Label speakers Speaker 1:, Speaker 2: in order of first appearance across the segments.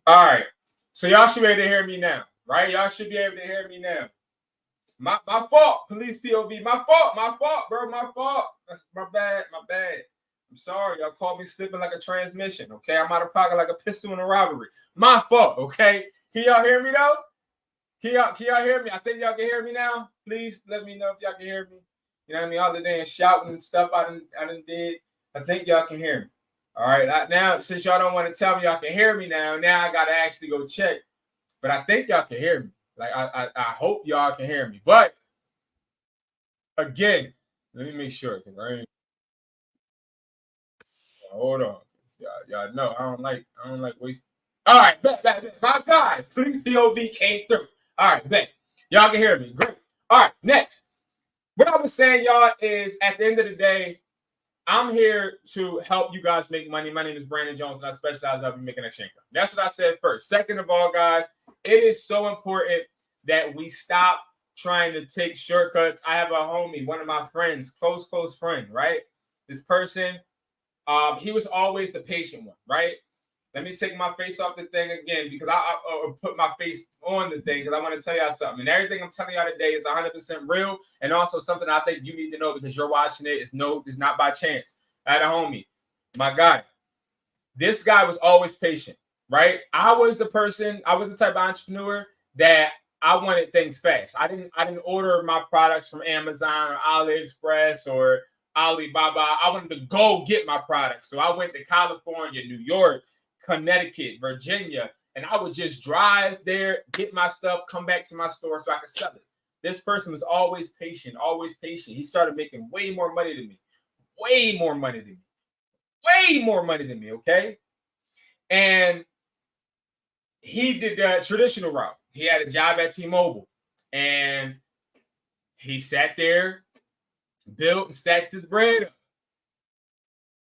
Speaker 1: All right. So y'all should be able to hear me now, right? Y'all should be able to hear me now. My fault, police POV. My fault, bro. My fault. That's my bad. I'm sorry. Y'all caught me slipping like a transmission. Okay, I'm out of pocket like a pistol in a robbery. My fault. Okay. Can y'all hear me though? Can y'all hear me? I think y'all can hear me now. Please let me know if y'all can hear me. You know what I mean? Other than shouting and stuff I done did. I think y'all can hear me. All right. Now, since y'all don't want to tell me y'all can hear me now I gotta actually go check. But I think y'all can hear me. Like I hope y'all can hear me. But again, let me make sure. Hold on. Y'all know I don't like waste. All right, bet. My guy, please POV came through. All right, bet. Y'all can hear me. Great. All right, next. What I was saying, y'all, is at the end of the day, I'm here to help you guys make money. My name is Brandon Jones, and I specialize in helping you make an extra income. That's what I said first. Second of all, guys, it is so important that we stop trying to take shortcuts. I have a homie, one of my friends, close friend, right? This person, he was always the patient one, right? Let me take my face off the thing again because I put my face on the thing because I want to tell y'all something. And everything I'm telling y'all today is 100% real and also something I think you need to know because you're watching it. It's not by chance. I had a homie, my guy. This guy was always patient, right? I was the type of entrepreneur that I wanted things fast. I didn't order my products from Amazon or AliExpress or Alibaba. I wanted to go get my products. So I went to California, New York, Connecticut, Virginia, and I would just drive there, get my stuff, come back to my store so I could sell it. This person was always patient, always patient. He started making way more money than me, okay? And he did the traditional route. He had a job at T-Mobile, and he sat there, built and stacked his bread up.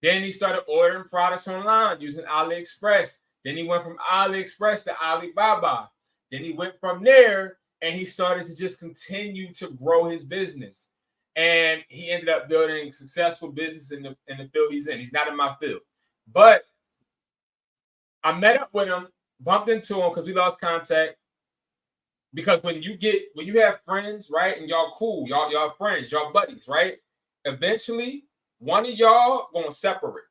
Speaker 1: Then he started ordering products online using AliExpress. Then he went from AliExpress to Alibaba. Then he went from there and he started to just continue to grow his business. And he ended up building a successful business in the field he's in. He's not in my field. But I met up with him, bumped into him because we lost contact. Because when you have friends, right, and y'all cool, y'all friends, y'all buddies, right? Eventually, one of y'all gonna separate.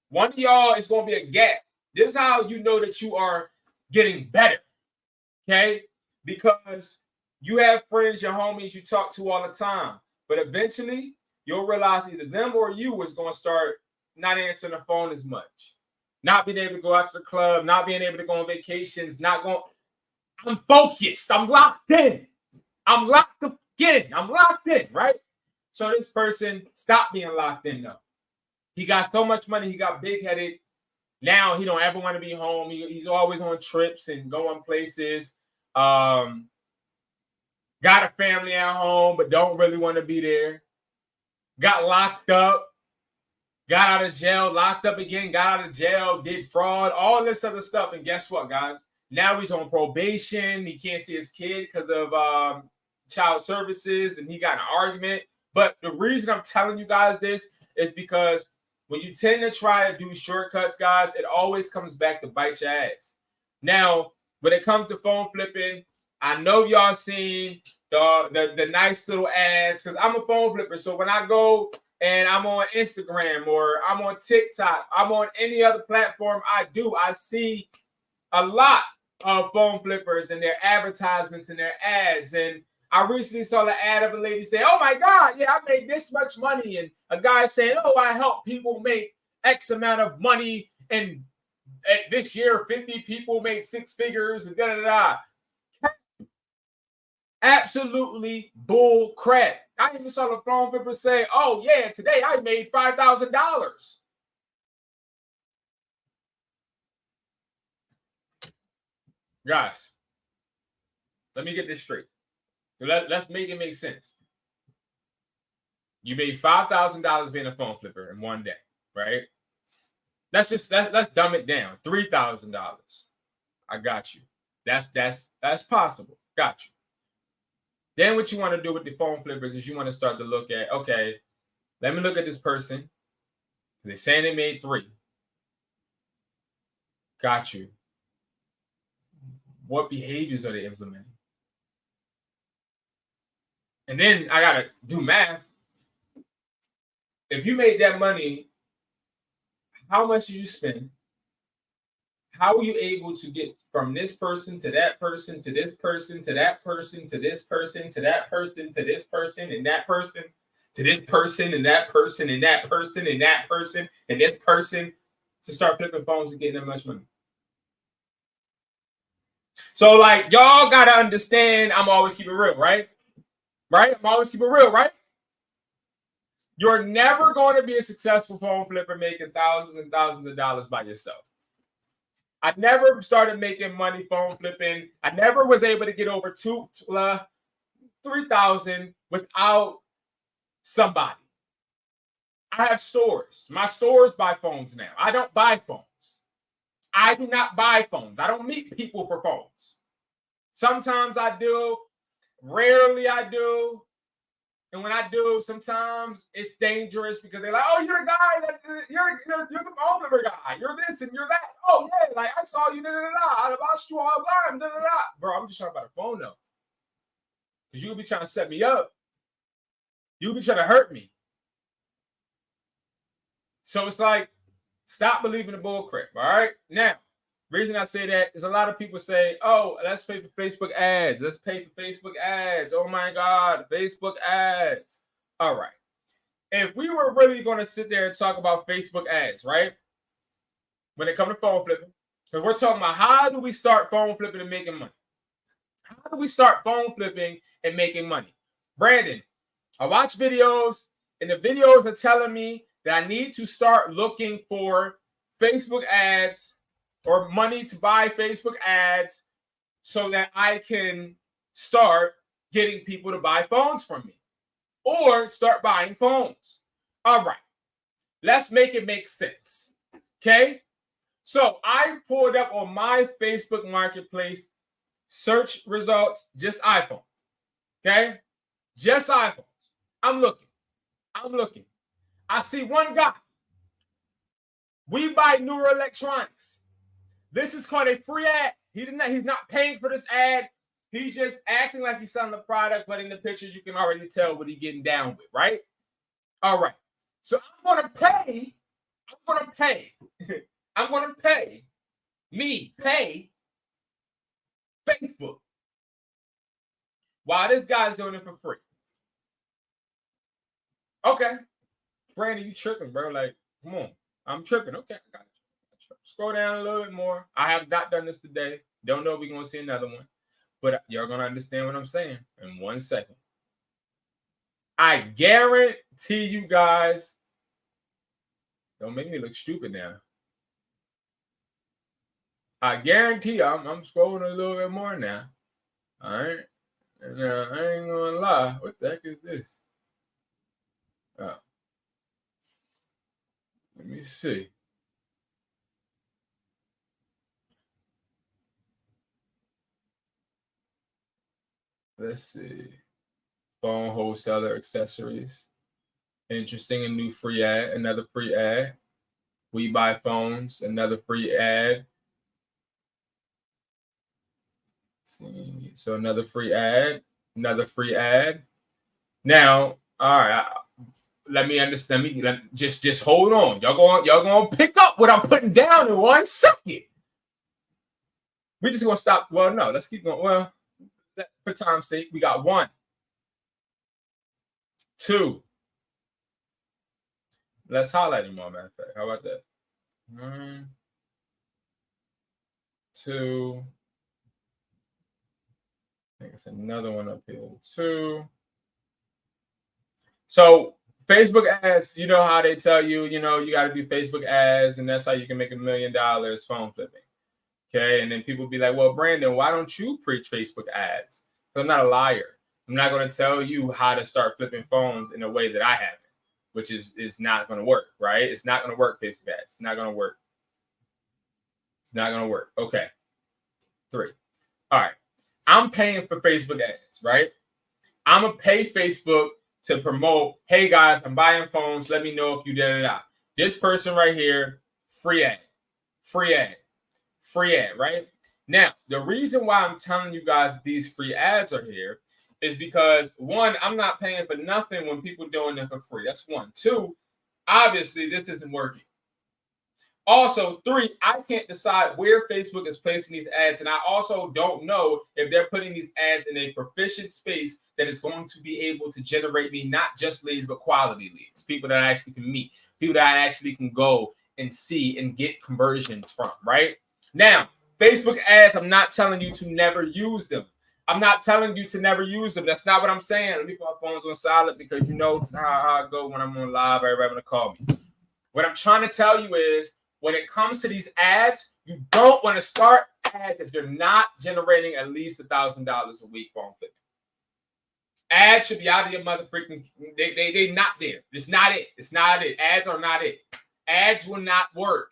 Speaker 1: One of y'all is gonna be a gap. This is how you know that you are getting better, okay? Because you have friends, your homies you talk to all the time. But eventually, you'll realize either them or you is gonna start not answering the phone as much, not being able to go out to the club, not being able to go on vacations, I'm focused. I'm locked in. I'm locked in, right? So this person stopped being locked in though. He got so much money. He got big-headed. Now he don't ever want to be home. He's always on trips and going places. Got a family at home, but don't really want to be there. Got locked up. Got out of jail. Locked up again. Got out of jail. Did fraud. All this other stuff. And guess what, guys? Now he's on probation. He can't see his kid because of child services, and he got an argument. But the reason I'm telling you guys this is because when you tend to try to do shortcuts, guys, it always comes back to bite your ass. Now, when it comes to phone flipping, I know y'all seen the nice little ads because I'm a phone flipper. So when I go and I'm on Instagram or I'm on TikTok, I'm on any other platform I see a lot of phone flippers and their advertisements and their ads. And I recently saw the ad of a lady saying, oh my God, yeah, I made this much money. And a guy saying, oh, I help people make X amount of money. And this year, 50 people made 6 figures and da-da-da. Absolutely bull crap. I even saw the phone flipper say, oh yeah, today I made $5,000. Guys, let me get this straight. Let's make it make sense. You made $5,000 being a phone flipper in one day, right? Let's dumb it down. $3,000. I got you. That's possible. Got you. Then what you want to do with the phone flippers is you want to start to look at, okay, let me look at this person. They're saying they made 3. Got you. what behaviors are they implementing? And then I gotta do math. If you made that money, how much did you spend? How were you able to get from this person to that person to this person to that person to this person to that person to this person and that person to this person and that person and that person and that person and this person to start flipping phones and getting that much money? So, like, y'all gotta understand, I'm always keeping real, right? Right? I'm always keeping real, right? You're never going to be a successful phone flipper making thousands and thousands of dollars by yourself. I never started making money phone flipping. I never was able to get over 3,000 without somebody. I have stores. My stores buy phones now. I don't buy phones. I do not buy phones. I don't meet people for phones. Sometimes I do. Rarely I do. And when I do, sometimes it's dangerous because they're like, "Oh, you're the guy that you're the phone number guy. You're this and you're that. Oh yeah, like I saw you. I watched you all the time. Bro, I'm just trying to buy a phone though, because you'll be trying to set me up. You'll be trying to hurt me. So it's like, stop believing the bull crap. All right. Now, reason I say that is a lot of people say, "Oh, let's pay for Facebook ads. Let's pay for Facebook ads. Oh my God, Facebook ads." All right. If we were really going to sit there and talk about Facebook ads, right? When it comes to phone flipping, because we're talking about how do we start phone flipping and making money? How do we start phone flipping and making money? Brandon, I watch videos and the videos are telling me that I need to start looking for Facebook ads or money to buy Facebook ads so that I can start getting people to buy phones from me or start buying phones. All right, let's make it make sense. Okay, so I pulled up on my Facebook Marketplace search results, just iPhones. Okay, just iPhones. I'm looking. I see one guy. We buy newer electronics. This is called a free ad. He's not paying for this ad. He's just acting like he's selling the product, but in the picture, you can already tell what he's getting down with, right? All right. So I'm going to pay Facebook while this guy's doing it for free. Okay. Brandon, you tripping, bro. Like, come on. I'm tripping. Okay, I got you. Scroll down a little bit more. I have not done this today. Don't know if we're going to see another one. But you're going to understand what I'm saying in 1 second. I guarantee you guys, don't make me look stupid now. I guarantee you, I'm scrolling a little bit more now. All right. Now, I ain't going to lie. What the heck is this? Let me see. Let's see. Phone wholesaler accessories. Interesting. A new free ad. Another free ad. We buy phones. Another free ad. See. So another free ad. Another free ad. Now, all right. Let me understand. Just hold on. Y'all gonna pick up what I'm putting down in 1 second. We just gonna stop. Well, no, let's keep going. Well, for time's sake, we got 1, 2. Let's highlight them all, matter of fact. How about that? 1, 2. I think it's another one up here. 2. So Facebook ads, you know how they tell you, you got to do Facebook ads, and that's how you can make $1 million phone flipping. Okay, and then people be like, "Well, Brandon, why don't you preach Facebook ads?" So I'm not a liar. I'm not going to tell you how to start flipping phones in a way that I haven't, which is not going to work, right? It's not going to work, Facebook ads. It's not going to work. It's not going to work. Okay. 3. All right. I'm paying for Facebook ads, right? I'm going to pay Facebook to promote, "Hey, guys, I'm buying phones. Let me know if you da-da-da." This person right here, free ad, right? Now, the reason why I'm telling you guys these free ads are here is because, one, I'm not paying for nothing when people doing it for free. That's one. Two, obviously, this isn't working. Also, three, I can't decide where Facebook is placing these ads, and I also don't know if they're putting these ads in a proficient space that is going to be able to generate me not just leads, but quality leads, people that I actually can meet, people that I actually can go and see and get conversions from, right? Now, Facebook ads, I'm not telling you to never use them. I'm not telling you to never use them. That's not what I'm saying. Let me put my phones on silent because you know how I go when I'm on live. Everybody want to call me. What I'm trying to tell you is, when it comes to these ads, you don't want to start ads if you're not generating at least $1,000 a week on Facebook. Ads should be out of your mother freaking. They not there. It's not it. It's not it. Ads are not it. Ads will not work.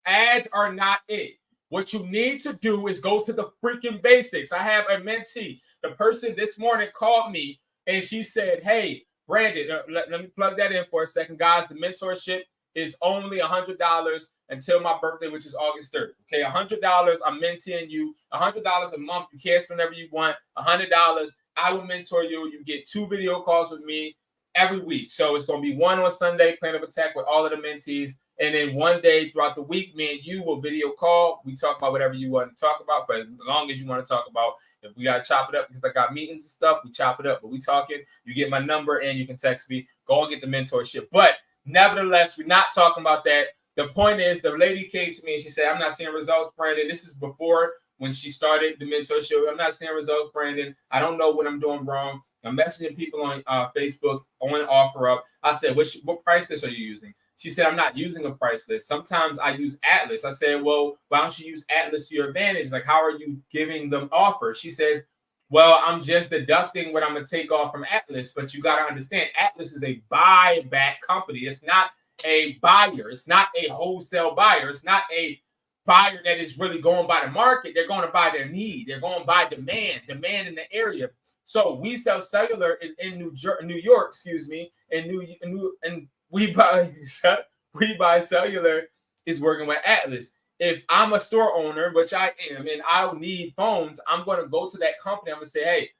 Speaker 1: Ads are not it. What you need to do is go to the freaking basics. I have a mentee. The person this morning called me and she said, "Hey, Brandon, let me plug that in for a second, guys. The mentorship is only $100 until my birthday, which is August 3rd. Okay, $100. I'm mentoring you. $100 a month. You cancel whenever you want. $100. I will mentor you. You get 2 video calls with me every week. So it's going to be one on Sunday, plan of attack with all of the mentees. And then one day throughout the week, me and you will video call. We talk about whatever you want to talk about, for as long as you want to talk about. If we got to chop it up because I got meetings and stuff, we chop it up. But we talking. You get my number and you can text me. Go and get the mentorship. But nevertheless, we're not talking about that. The point is, the lady came to me and she said, "I'm not seeing results, Brandon." This is before when she started the mentorship. "I'm not seeing results, Brandon. I don't know what I'm doing wrong. I'm messaging people on Facebook on OfferUp." I said, what price list are you using? She said, "I'm not using a price list. Sometimes I use Atlas." I said, "Well, why don't you use Atlas to your advantage? Like, how are you giving them offers?" She says, "Well, I'm just deducting what I'm going to take off from Atlas." But you got to understand, Atlas is a buyback company. It's not a buyer. It's not a wholesale buyer. It's not a buyer that is really going by the market. They're going to buy their need. They're going by demand in the area. So We Sell Cellular is in New York, and We Buy Cellular is working with Atlas. If I'm a store owner, which I am, and I need phones, I'm going to go to that company. I'm going to say, "Hey,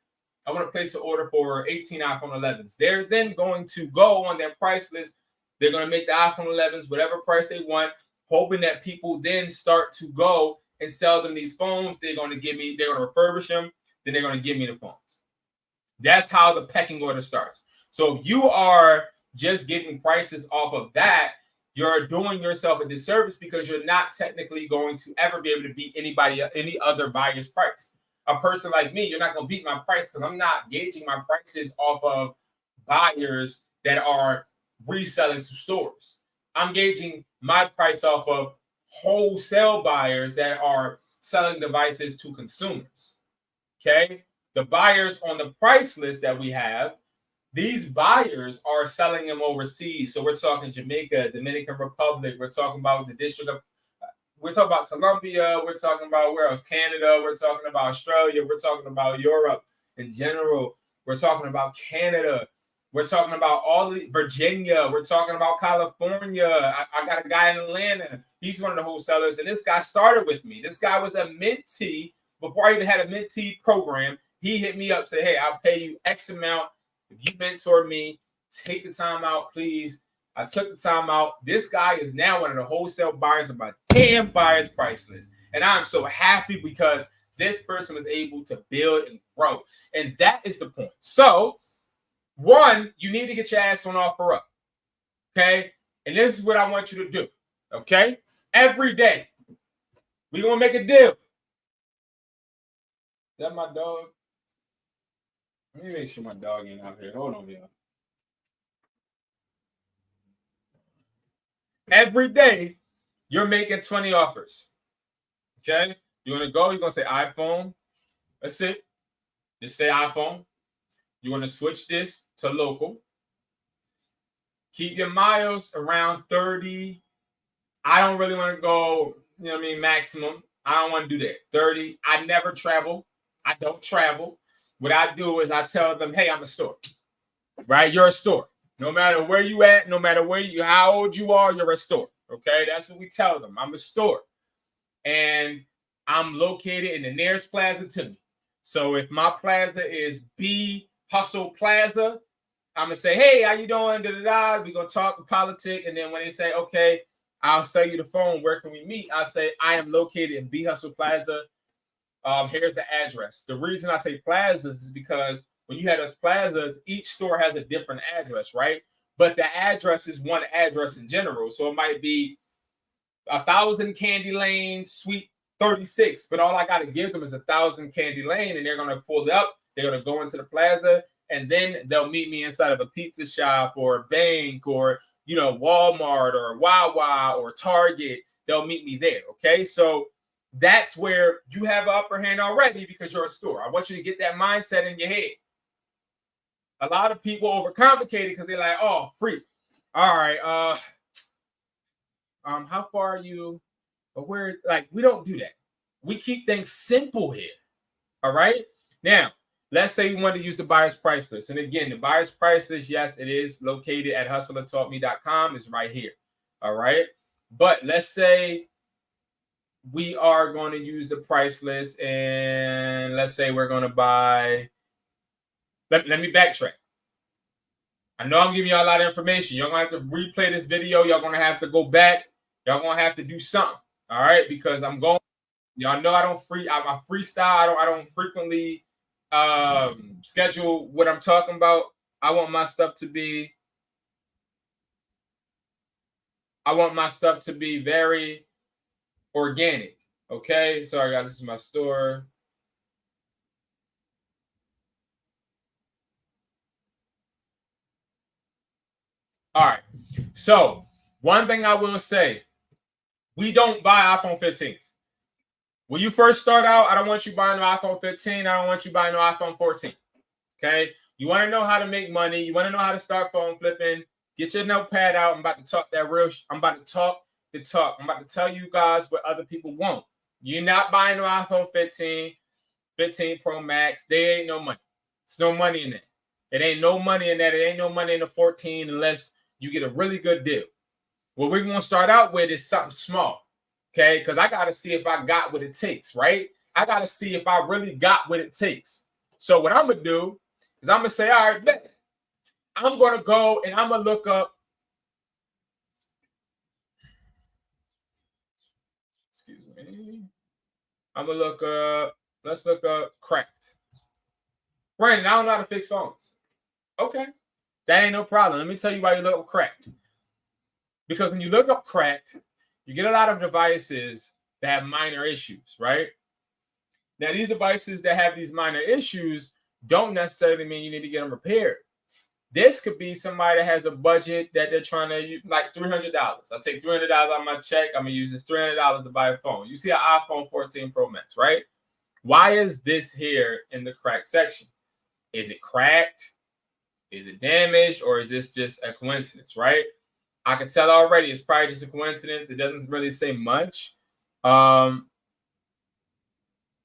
Speaker 1: I want to place an order for 18 iPhone 11s. They're then going to go on their price list. They're going to make the iPhone 11s whatever price they want, hoping that people then start to go and sell them these phones. They're going to refurbish them. Then they're going to give me the phones. That's how the pecking order starts. So if you are just getting prices off of that, you're doing yourself a disservice because you're not technically going to ever be able to beat any other buyer's price. A person like me, you're not going to beat my price because I'm not gauging my prices off of buyers that are reselling to stores. I'm gauging my price off of wholesale buyers that are selling devices to consumers. Okay? The buyers on the price list that we have, these buyers are selling them overseas. So we're talking Jamaica, Dominican Republic. We're talking about we're talking about Colombia. We're talking about where else? Canada. We're talking about Australia. We're talking about Europe in general. We're talking about Canada. We're talking about Virginia. We're talking about California. I got a guy in Atlanta. He's one of the wholesalers. And this guy started with me. This guy was a mentee. Before I even had a mentee program, he hit me up, said, "Hey, I'll pay you X amount. If you mentor me, take the time out, please." I took the time out. This guy is now one of the wholesale buyers of my damn buyer's price list. And I'm so happy because this person was able to build and grow. And that is the point. So, one, you need to get your ass on OfferUp. Okay? And this is what I want you to do. Okay? Every day, we're going to make a deal. Is that my dog? Let me make sure my dog ain't out here. Hold on, y'all. Every day, you're making 20 offers. Okay? You're going to go. You're going to say iPhone. That's it. Just say iPhone. You want to switch this to local. Keep your miles around 30. I don't really want to go, maximum. I don't want to do that. 30. I never travel. I don't travel. What I do is I tell them, "Hey, I'm a store." Right? You're a store. No matter where you at, no matter how old you are, you're a store. Okay? That's what we tell them. I'm a store. And I'm located in the nearest plaza to me. So if my plaza is B Hustle Plaza, I'm gonna say, hey, how you doing? Da-da-da. We're gonna talk politics. And then when they say, okay, I'll sell you the phone, where can we meet? I'll say, I am located in B Hustle Plaza. Here's the address. The reason I say plazas is because when you have those plazas, each store has a different address, right? But the address is one address in general. So it might be 1,000 Candy Lane, Suite 36, but all I got to give them is 1,000 Candy Lane, and they're going to pull it up. They're going to go into the plaza, and then they'll meet me inside of a pizza shop or a bank or, you know, Walmart or Wawa or Target. They'll meet me there, okay? So that's where you have an upper hand already because you're a store. I want you to get that mindset in your head. A lot of people overcomplicate it because they're like, oh, free. All right, how far are you? But we're like, we don't do that. We keep things simple here. All right. Now, let's say we want to use the buyer's price list. And again, the buyer's price list, yes, it is located at hustlertaughtme.com. It's right here. All right. But let's say we are going to use the price list, and let's say we're going to buy. Let me backtrack. I know I'm giving y'all a lot of information. Y'all going to have to replay this video. Y'all going to have to go back. Y'all going to have to do something. All right. Because I'm going. Y'all know I freestyle. I don't frequently schedule what I'm talking about. I want my stuff to be very organic. Okay. Sorry guys, this is my store. All right. So one thing I will say, we don't buy iPhone 15s. When you first start out, I don't want you buying an iPhone 15. I don't want you buying an iPhone 14. Okay? You want to know how to make money. You want to know how to start phone flipping. Get your notepad out. I'm about to talk that real. I'm about to talk the talk. I'm about to tell you guys what other people won't. You're not buying an iPhone 15, 15 Pro Max. There ain't no money. There's no money in that. It ain't no money in that. It ain't no money in the 14 unless you get a really good deal. What we're going to start out with is something small. Okay, because I got to see if I got what it takes, right? I got to see if I really got what it takes. So what I'm going to do is I'm going to say, all right, bet. I'm going to go and I'm going to look up. Excuse me. I'm going to look up. Let's look up cracked. Brandon, I don't know how to fix phones. Okay. That ain't no problem. Let me tell you why you look up cracked. Because when you look up cracked, you get a lot of devices that have minor issues, right? Now, these devices that have these minor issues don't necessarily mean you need to get them repaired. This could be somebody that has a budget that they're trying to use, like $300. I'll take $300 out of my check. I'm going to use this $300 to buy a phone. You see an iPhone 14 Pro Max, right? Why is this here in the cracked section? Is it cracked? Is it damaged? Or is this just a coincidence, right? I can tell already it's probably just a coincidence. It doesn't really say much.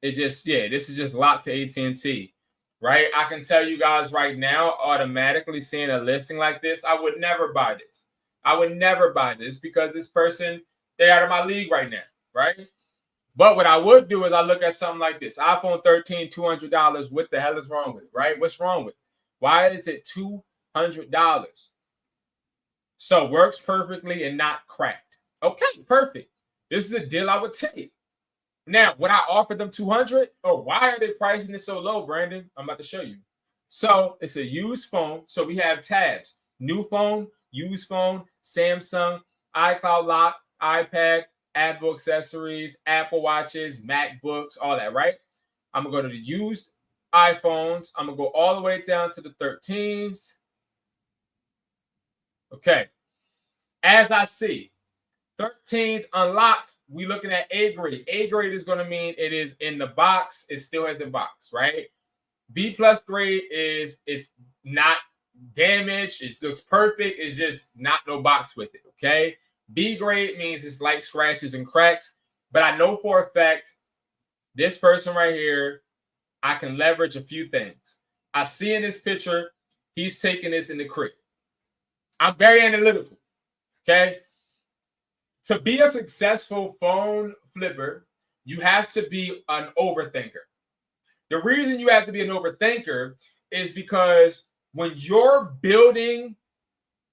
Speaker 1: This is just locked to AT&T, right? I can tell you guys right now, automatically seeing a listing like this, I would never buy this. I would never buy this because this person, they're out of my league right now, right? But what I would do is I look at something like this. iPhone 13, $200. What the hell is wrong with it, right? What's wrong with it? Why is it $200? So works perfectly and not cracked. Okay, perfect. This is a deal I would take. Now, would I offer them $200? Oh, why are they pricing it so low, Brandon? I'm about to show you. So it's a used phone. So we have tabs: new phone, used phone, Samsung, iCloud lock, iPad, Apple accessories, Apple watches, MacBooks, all that, right? I'm going to go to the used iPhones. I'm going to go all the way down to the 13s. Okay. As I see, 13s unlocked, we looking at A grade. A grade is going to mean it is in the box. It still has the box, right? B plus grade is it's not damaged. It looks perfect. It's just not no box with it, okay? B grade means it's light scratches and cracks. But I know for a fact, this person right here, I can leverage a few things. I see in this picture, he's taking this in the crib. I'm very analytical, okay? To be a successful phone flipper, you have to be an overthinker. The reason you have to be an overthinker is because when you're building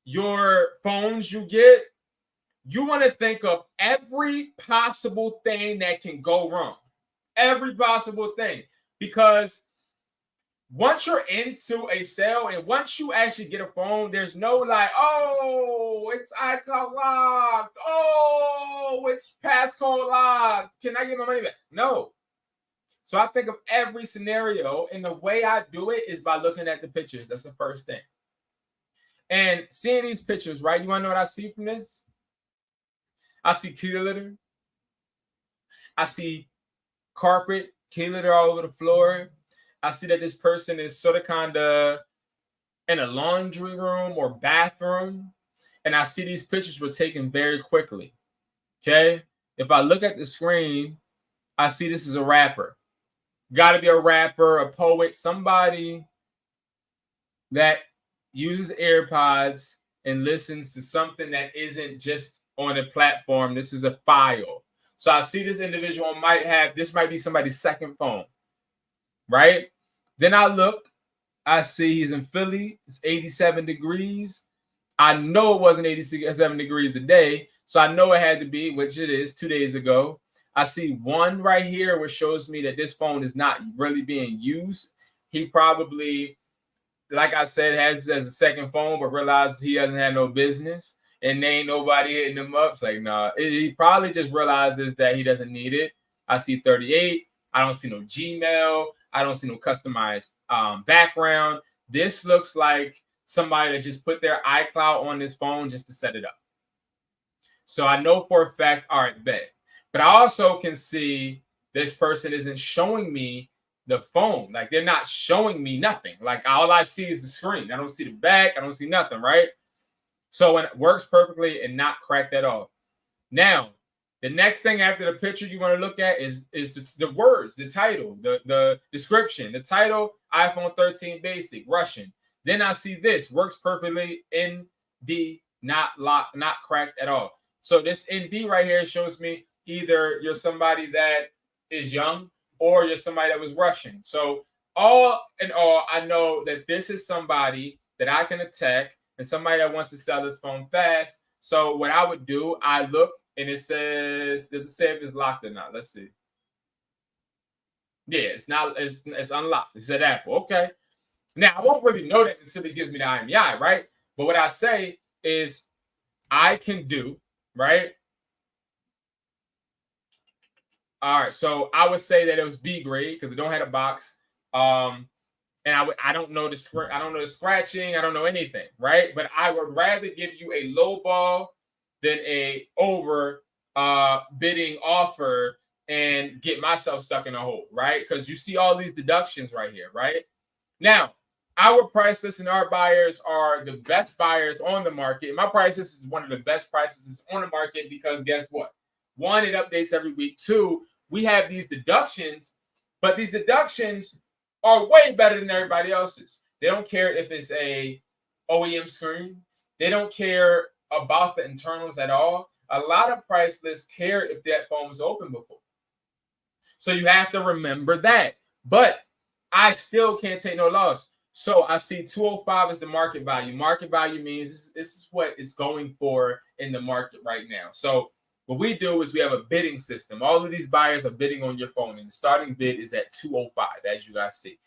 Speaker 1: your phones you get, you want to think of every possible thing that can go wrong. Every possible thing. Because once you're into a sale and once you actually get a phone, there's no like, oh, it's iCloud locked. Oh, it's passcode locked. Can I get my money back? No. So I think of every scenario, and the way I do it is by looking at the pictures. That's the first thing. And seeing these pictures, right? You want to know what I see from this? I see kitty litter. I see carpet, kitty litter all over the floor. I see that this person is sort of kind of in a laundry room or bathroom. And I see these pictures were taken very quickly. Okay? If I look at the screen, I see this is a rapper. Got to be a rapper, a poet, somebody that uses AirPods and listens to something that isn't just on a platform. This is a file. So I see this individual this might be somebody's second phone, right? Then I look, I see he's in Philly. It's 87 degrees. I know it wasn't 87 degrees today, so I know it had to be, which it is, 2 days ago. I see one right here, which shows me that this phone is not really being used. He probably, like I said, has it as a second phone, but realizes he doesn't have no business. And there ain't nobody hitting him up. It's like, nah. He probably just realizes that he doesn't need it. I see 38. I don't see no Gmail. I don't see no customized background. This looks like somebody that just put their iCloud on this phone just to set it up. So I know for a fact, all right, bet. But I also can see this person isn't showing me the phone. Like, they're not showing me nothing. Like, all I see is the screen. I don't see the back. I don't see nothing, right? So when it works perfectly and not cracked at all. Now, the next thing after the picture you want to look at is the words, the title, the description. The title, iPhone 13 basic, Russian. Then I see this, works perfectly, ND, not locked, not cracked at all. So this ND right here shows me either you're somebody that is young or you're somebody that was Russian. So all in all, I know that this is somebody that I can attack and somebody that wants to sell this phone fast. So what I would do, I look and it says, does it say if it's locked or not? Let's see. Yeah, it's not, it's unlocked. It said Apple. Okay. Now I won't really know that until it gives me the IMEI, right? But what I say is I can do, right? All right, so I would say that it was B grade because it don't have a box. And I don't know the scratching, I don't know anything, right? But I would rather give you a low ball than a over bidding offer and get myself stuck in a hole, right? Because you see all these deductions right here, right? Now, our price list and our buyers are the best buyers on the market. My price list is one of the best prices on the market because guess what? One, it updates every week. Two, we have these deductions, but these deductions are way better than everybody else's. They don't care if it's a OEM screen. They don't care about the internals at all. A lot of price lists care if that phone was open before. So you have to remember that. But I still can't take no loss. So I see 205 is the market value. Market value means this is what it's going for in the market right now. So what we do is we have a bidding system. All of these buyers are bidding on your phone, and the starting bid is at 205, as you guys see.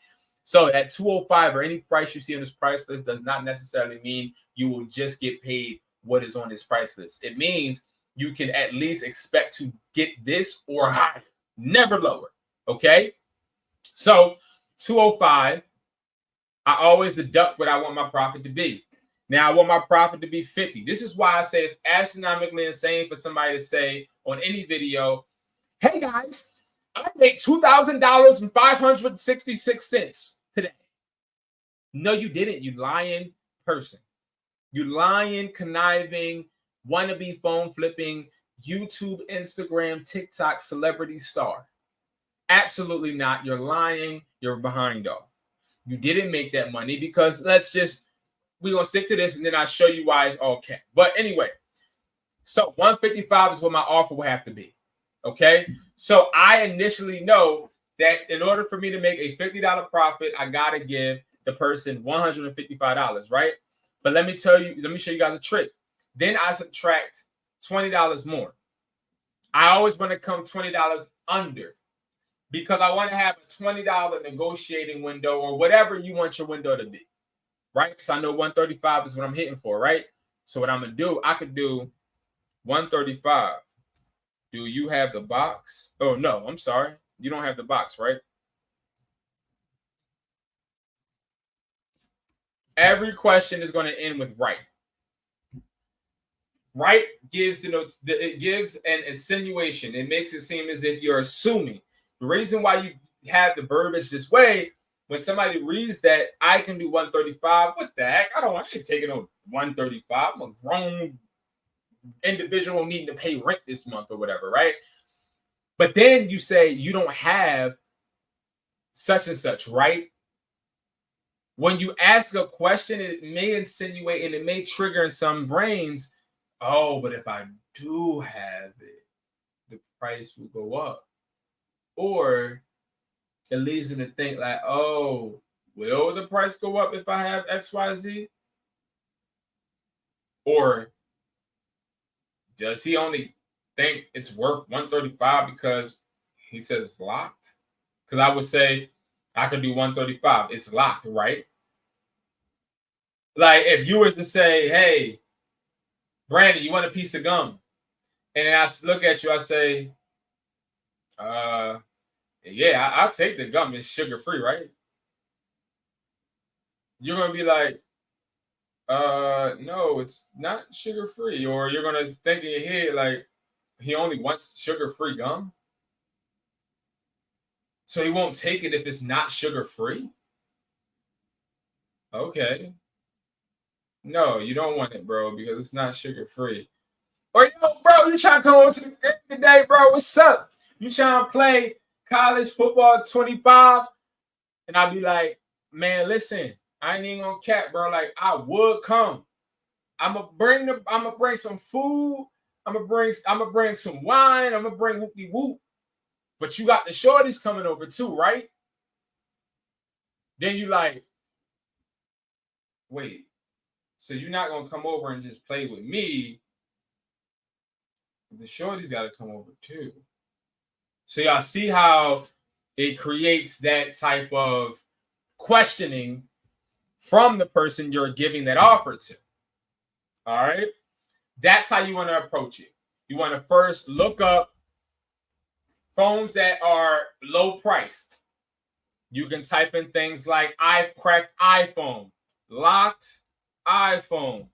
Speaker 1: So at 205 or any price you see on this price list does not necessarily mean you will just get paid what is on this price list. It means you can at least expect to get this or higher, never lower. Okay? So 205, I always deduct what I want my profit to be. Now, I want my profit to be 50. This is why I say it's astronomically insane for somebody to say on any video, hey guys, I made $2,000 and 566 cents today. No, you didn't, you lying person. You lying, conniving, wannabe phone flipping, YouTube, Instagram, TikTok celebrity star. Absolutely not. You're lying. You're behind off. You didn't make that money because we're going to stick to this and then I'll show you why it's all capped. But anyway, so 155 is what my offer will have to be. Okay. So I initially know that in order for me to make a $50 profit, I got to give the person $155, right? But let me show you guys a trick. Then I subtract $20 more. I always want to come $20 under because I want to have a $20 negotiating window or whatever you want your window to be, right? So I know 135 is what I'm hitting for, right? So what I'm going to do, I could do 135. Do you have the box? Oh, no, I'm sorry. You don't have the box, right? Every question is going to end with right. Right gives the notes, it gives an insinuation. It makes it seem as if you're assuming. The reason why you have the verbiage this way, when somebody reads that, I can do 135. What the heck? I ain't taking on 135. I'm a grown individual needing to pay rent this month or whatever, right? But then you say you don't have such and such, right? When you ask a question, it may insinuate and it may trigger in some brains, oh, but if I do have it, the price will go up. Or it leads them to think like, oh, will the price go up if I have XYZ? Or does he only think it's worth 135 because he says it's locked? Because I would say I could do 135. It's locked, right? Like if you was to say, hey, Brandon, you want a piece of gum? And then I look at you, I say, yeah, I'll take the gum. It's sugar-free, right? You're going to be like, no, it's not sugar-free. Or you're going to think in your head, like, he only wants sugar-free gum? So he won't take it if it's not sugar-free? Okay. No, you don't want it, bro, because it's not sugar-free. Or, yo, bro, you trying to come over to the game today, bro? What's up? You trying to play college football 25? And I'll be like, man, listen, I ain't even gonna cap, bro. Like, I would come. I'ma bring some food. I'ma bring some wine. I'ma bring whoopie whoop. But you got the shorties coming over too, right? Then you like, wait, so you're not gonna come over and just play with me? The shorties gotta come over too. So y'all see how it creates that type of questioning from the person you're giving that offer to. All right. That's how you want to approach it. You want to first look up phones that are low priced. You can type in things like cracked iPhone, locked iPhone.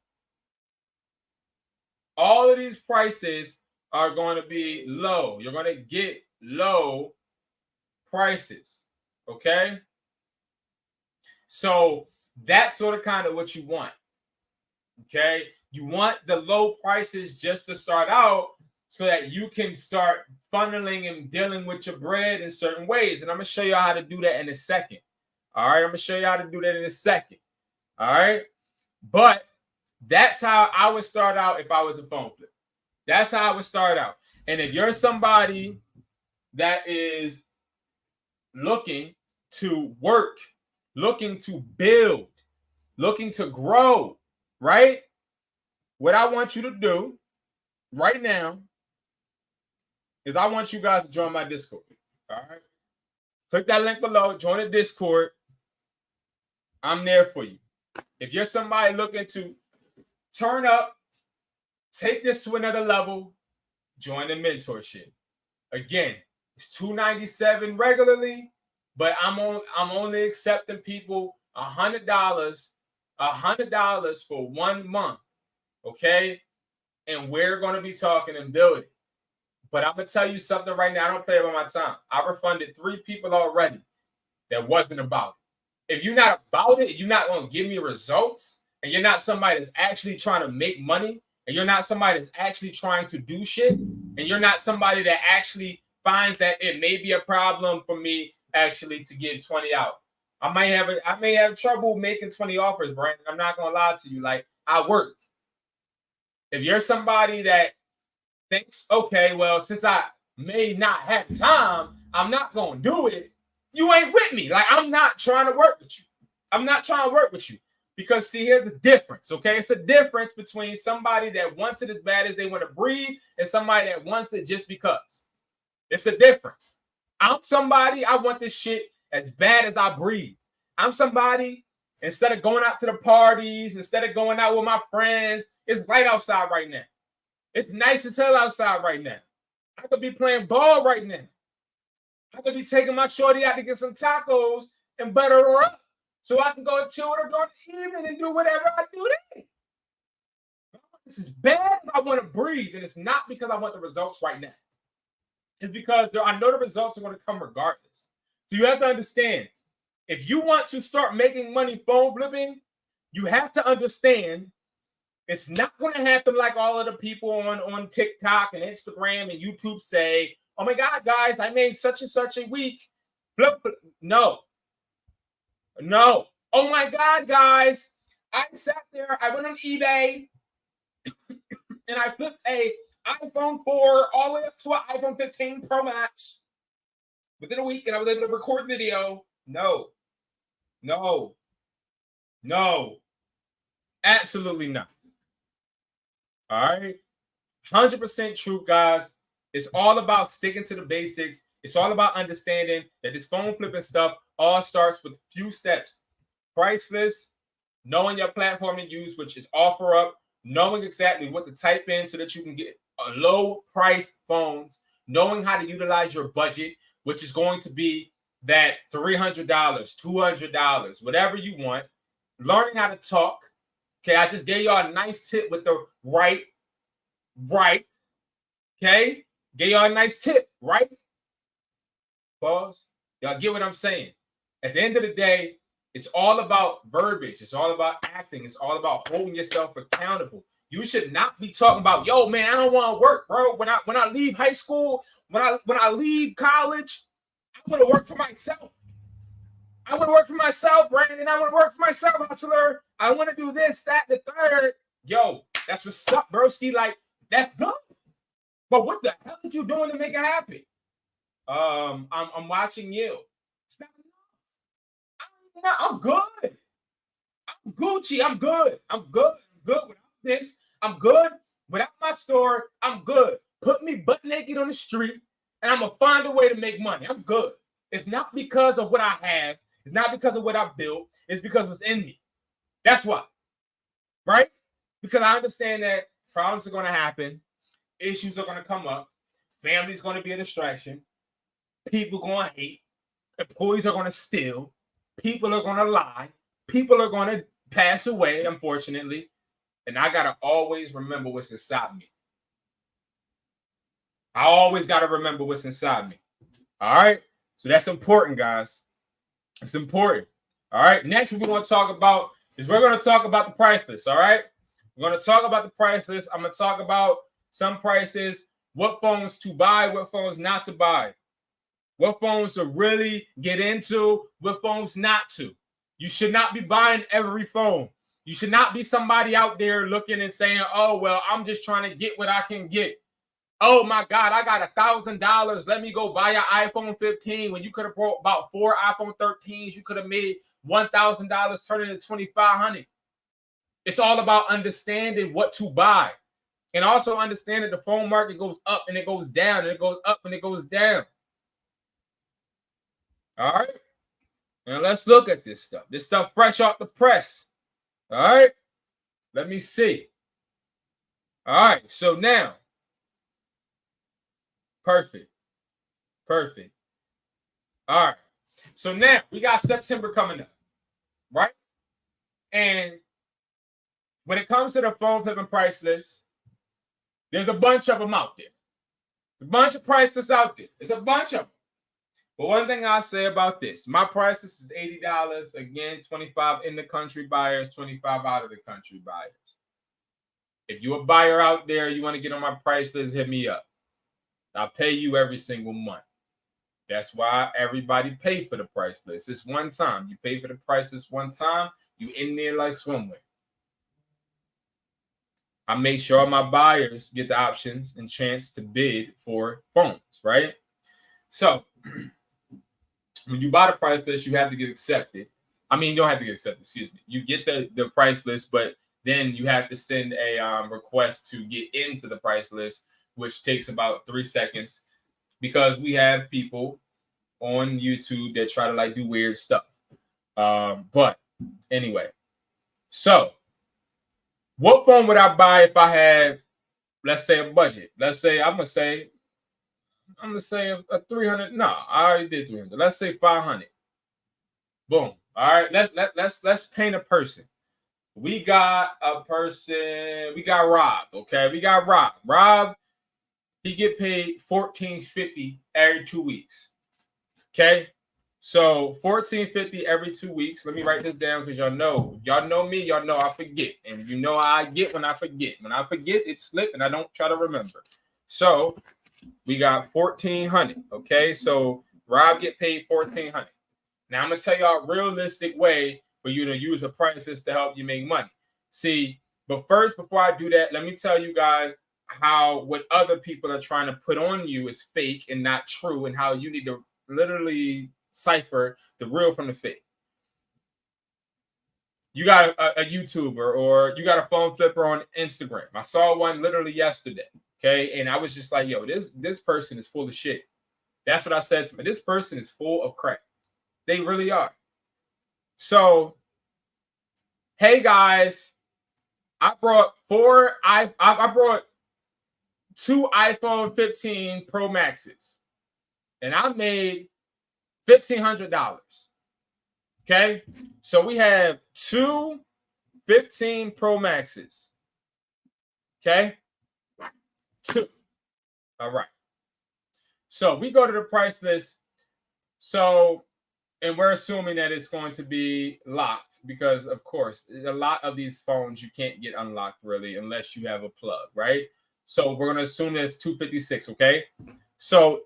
Speaker 1: All of these prices are going to be low. You're going to get low prices. Okay. So that's sort of kind of what you want. Okay. You want the low prices just to start out so that you can start funneling and dealing with your bread in certain ways. And I'm going to show you how to do that in a second. All right. I'm going to show you how to do that in a second. All right. But that's how I would start out if I was a phone flip. That's how I would start out. And if you're somebody that is looking to work, looking to build, looking to grow, right? What I want you to do right now is I want you guys to join my Discord. All right. Click that link below, join the Discord. I'm there for you. If you're somebody looking to turn up, take this to another level, join the mentorship. Again, it's $297 regularly, but I'm only accepting people $100 for 1 month. Okay. And we're going to be talking and building. But I'm going to tell you something right now. I don't play about my time. I refunded 3 people already that wasn't about it. If you're not about it, you're not going to give me results, and you're not somebody that's actually trying to make money, and you're not somebody that's actually trying to do shit, and you're not somebody that actually finds that it may be a problem for me actually to give 20 out. I may have trouble making 20 offers, Brandon. I'm not going to lie to you. Like, I work. If you're somebody that thinks, okay, well, since may not have time, I'm not going to do it. You ain't with me. Like, I'm not trying to work with you. I'm not trying to work with you. Because, see, here's the difference, okay? It's a difference between somebody that wants it as bad as they want to breathe and somebody that wants it just because. It's a difference. I'm somebody, I want this shit as bad as I breathe. I'm somebody, instead of going out to the parties, instead of going out with my friends, it's light outside right now. It's nice as hell outside right now. I could be playing ball right now. I could be taking my shorty out to get some tacos and butter her up so I can go and chill with her during the evening and do whatever I do then. This is bad if I want to breathe, and it's not because I want the results right now. It's because I know the results are going to come regardless. So you have to understand, if you want to start making money phone flipping, you have to understand it's not going to happen like all of the people on TikTok and Instagram and YouTube say, oh my God, guys, I made such and such a week. Flip. No. No. Oh my God, guys, I sat there, I went on eBay, and I flipped a iPhone 4 all the way up to an iPhone 15 Pro Max within a week, and I was able to record video. No. No. No. Absolutely not. All right. 100% true, guys. It's all about sticking to the basics. It's all about understanding that this phone flipping stuff all starts with few steps. Priceless, knowing your platform to use, which is OfferUp, knowing exactly what to type in so that you can get a low price phones, knowing how to utilize your budget, which is going to be that $300, $200, whatever you want, learning how to talk. Okay, I just gave y'all a nice tip with the right. Okay, gave y'all a nice tip, right? Pause. Y'all get what I'm saying? At the end of the day, it's all about verbiage. It's all about acting. It's all about holding yourself accountable. You should not be talking about, yo, man, I don't want to work, bro. When I leave high school, when I leave college, I want to work for myself. I want to work for myself, Brandon. I want to work for myself, hustler. I want to do this, that, the third. Yo, that's what's up, broski. Like, that's good. But what the hell are you doing to make it happen? I'm watching you. It's not enough. I'm good. I'm Gucci. I'm good. I'm good. I'm good without this. I'm good without my store. I'm good. Put me butt naked on the street, and I'm gonna find a way to make money. I'm good. It's not because of what I have. It's not because of what I built. It's because of what's in me. That's why. Right? Because I understand that problems are going to happen. Issues are going to come up. Family's going to be a distraction. People going to hate. Employees are going to steal. People are going to lie. People are going to pass away, unfortunately. And I got to always remember what's inside me. I always got to remember what's inside me. All right? So that's important, guys. It's important. All right? Next, we're going to talk about we're going to talk about the price list. All right? We're going to talk about the price list. I'm going to talk about some prices, what phones to buy, what phones not to buy, what phones to really get into, what phones not to. You should not be buying every phone. You should not be somebody out there looking and saying, oh, well, I'm just trying to get what I can get. Oh, my God, I got $1,000. Let me go buy an iPhone 15 when you could have bought about 4 iPhone 13s. You could have made $1,000 turn into $2,500. It's all about understanding what to buy. And also understand that the phone market goes up and it goes down, and it goes up and it goes down. All right? Now let's look at this stuff. This stuff fresh off the press. All right? Let me see. All right. So now. Perfect. All right. So now we got September coming up. Right? And when it comes to the phone flipping price list, there's a bunch of them out there. A bunch of price lists out there. There's a bunch of them. But one thing I'll say about this, my price list is $80. Again, 25 in the country buyers, 25 out of the country buyers. If you're a buyer out there, you want to get on my price list, hit me up. I'll pay you every single month. That's why everybody pay for the price list. It's one time. You pay for the price list one time, you in there like swimwear. I make sure my buyers get the options and chance to bid for phones, right? So when you buy the price list, you have to get accepted. I mean, you don't have to get accepted, excuse me. You get the price list, but then you have to send a request to get into the price list, which takes about 3 seconds, because we have people on YouTube that try to like do weird stuff. But anyway, so what phone would I buy if I had, let's say, a budget? Let's say I'm gonna say a 300. No, I already did 300. Let's say 500. Boom. All right. Let's paint a person. We got a person. We got Rob. Okay. We got Rob. Rob, he get paid $14.50 every 2 weeks. Okay. So $14.50 every 2 weeks. Let me write this down because y'all know me. Y'all know I forget, and you know how I get when I forget. When I forget, it slip, and I don't try to remember. So we got 1,400. Okay. So Rob get paid 1,400. Now I'm gonna tell y'all a realistic way for you to use a price list to help you make money. See, but first, before I do that, let me tell you guys how what other people are trying to put on you is fake and not true, and how you need to literally cipher the real from the fake. You got a YouTuber or you got a phone flipper on Instagram. I saw one literally yesterday. Okay, and I was just like, yo, this person is full of shit. That's what I said to me. This person is full of crap. They really are. So, hey guys, I brought I brought 2 iPhone 15 Pro Maxes, and I made $1,500. Okay, so we have 2 15 Pro Maxes. Okay, 2. All right. So we go to the price list. So. And we're assuming that it's going to be locked because, of course, a lot of these phones you can't get unlocked really unless you have a plug, right? So we're going to assume that it's $256, okay? So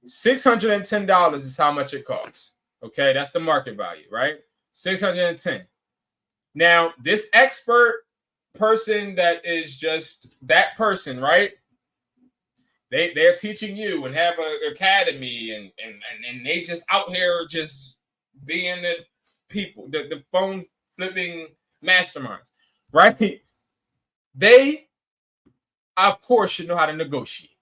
Speaker 1: $610 is how much it costs, okay? That's the market value, right? $610. Now, this expert person that is just that person, right? They're teaching you and have an academy and they just out here just being the people, the phone flipping masterminds, right? They, of course, should know how to negotiate.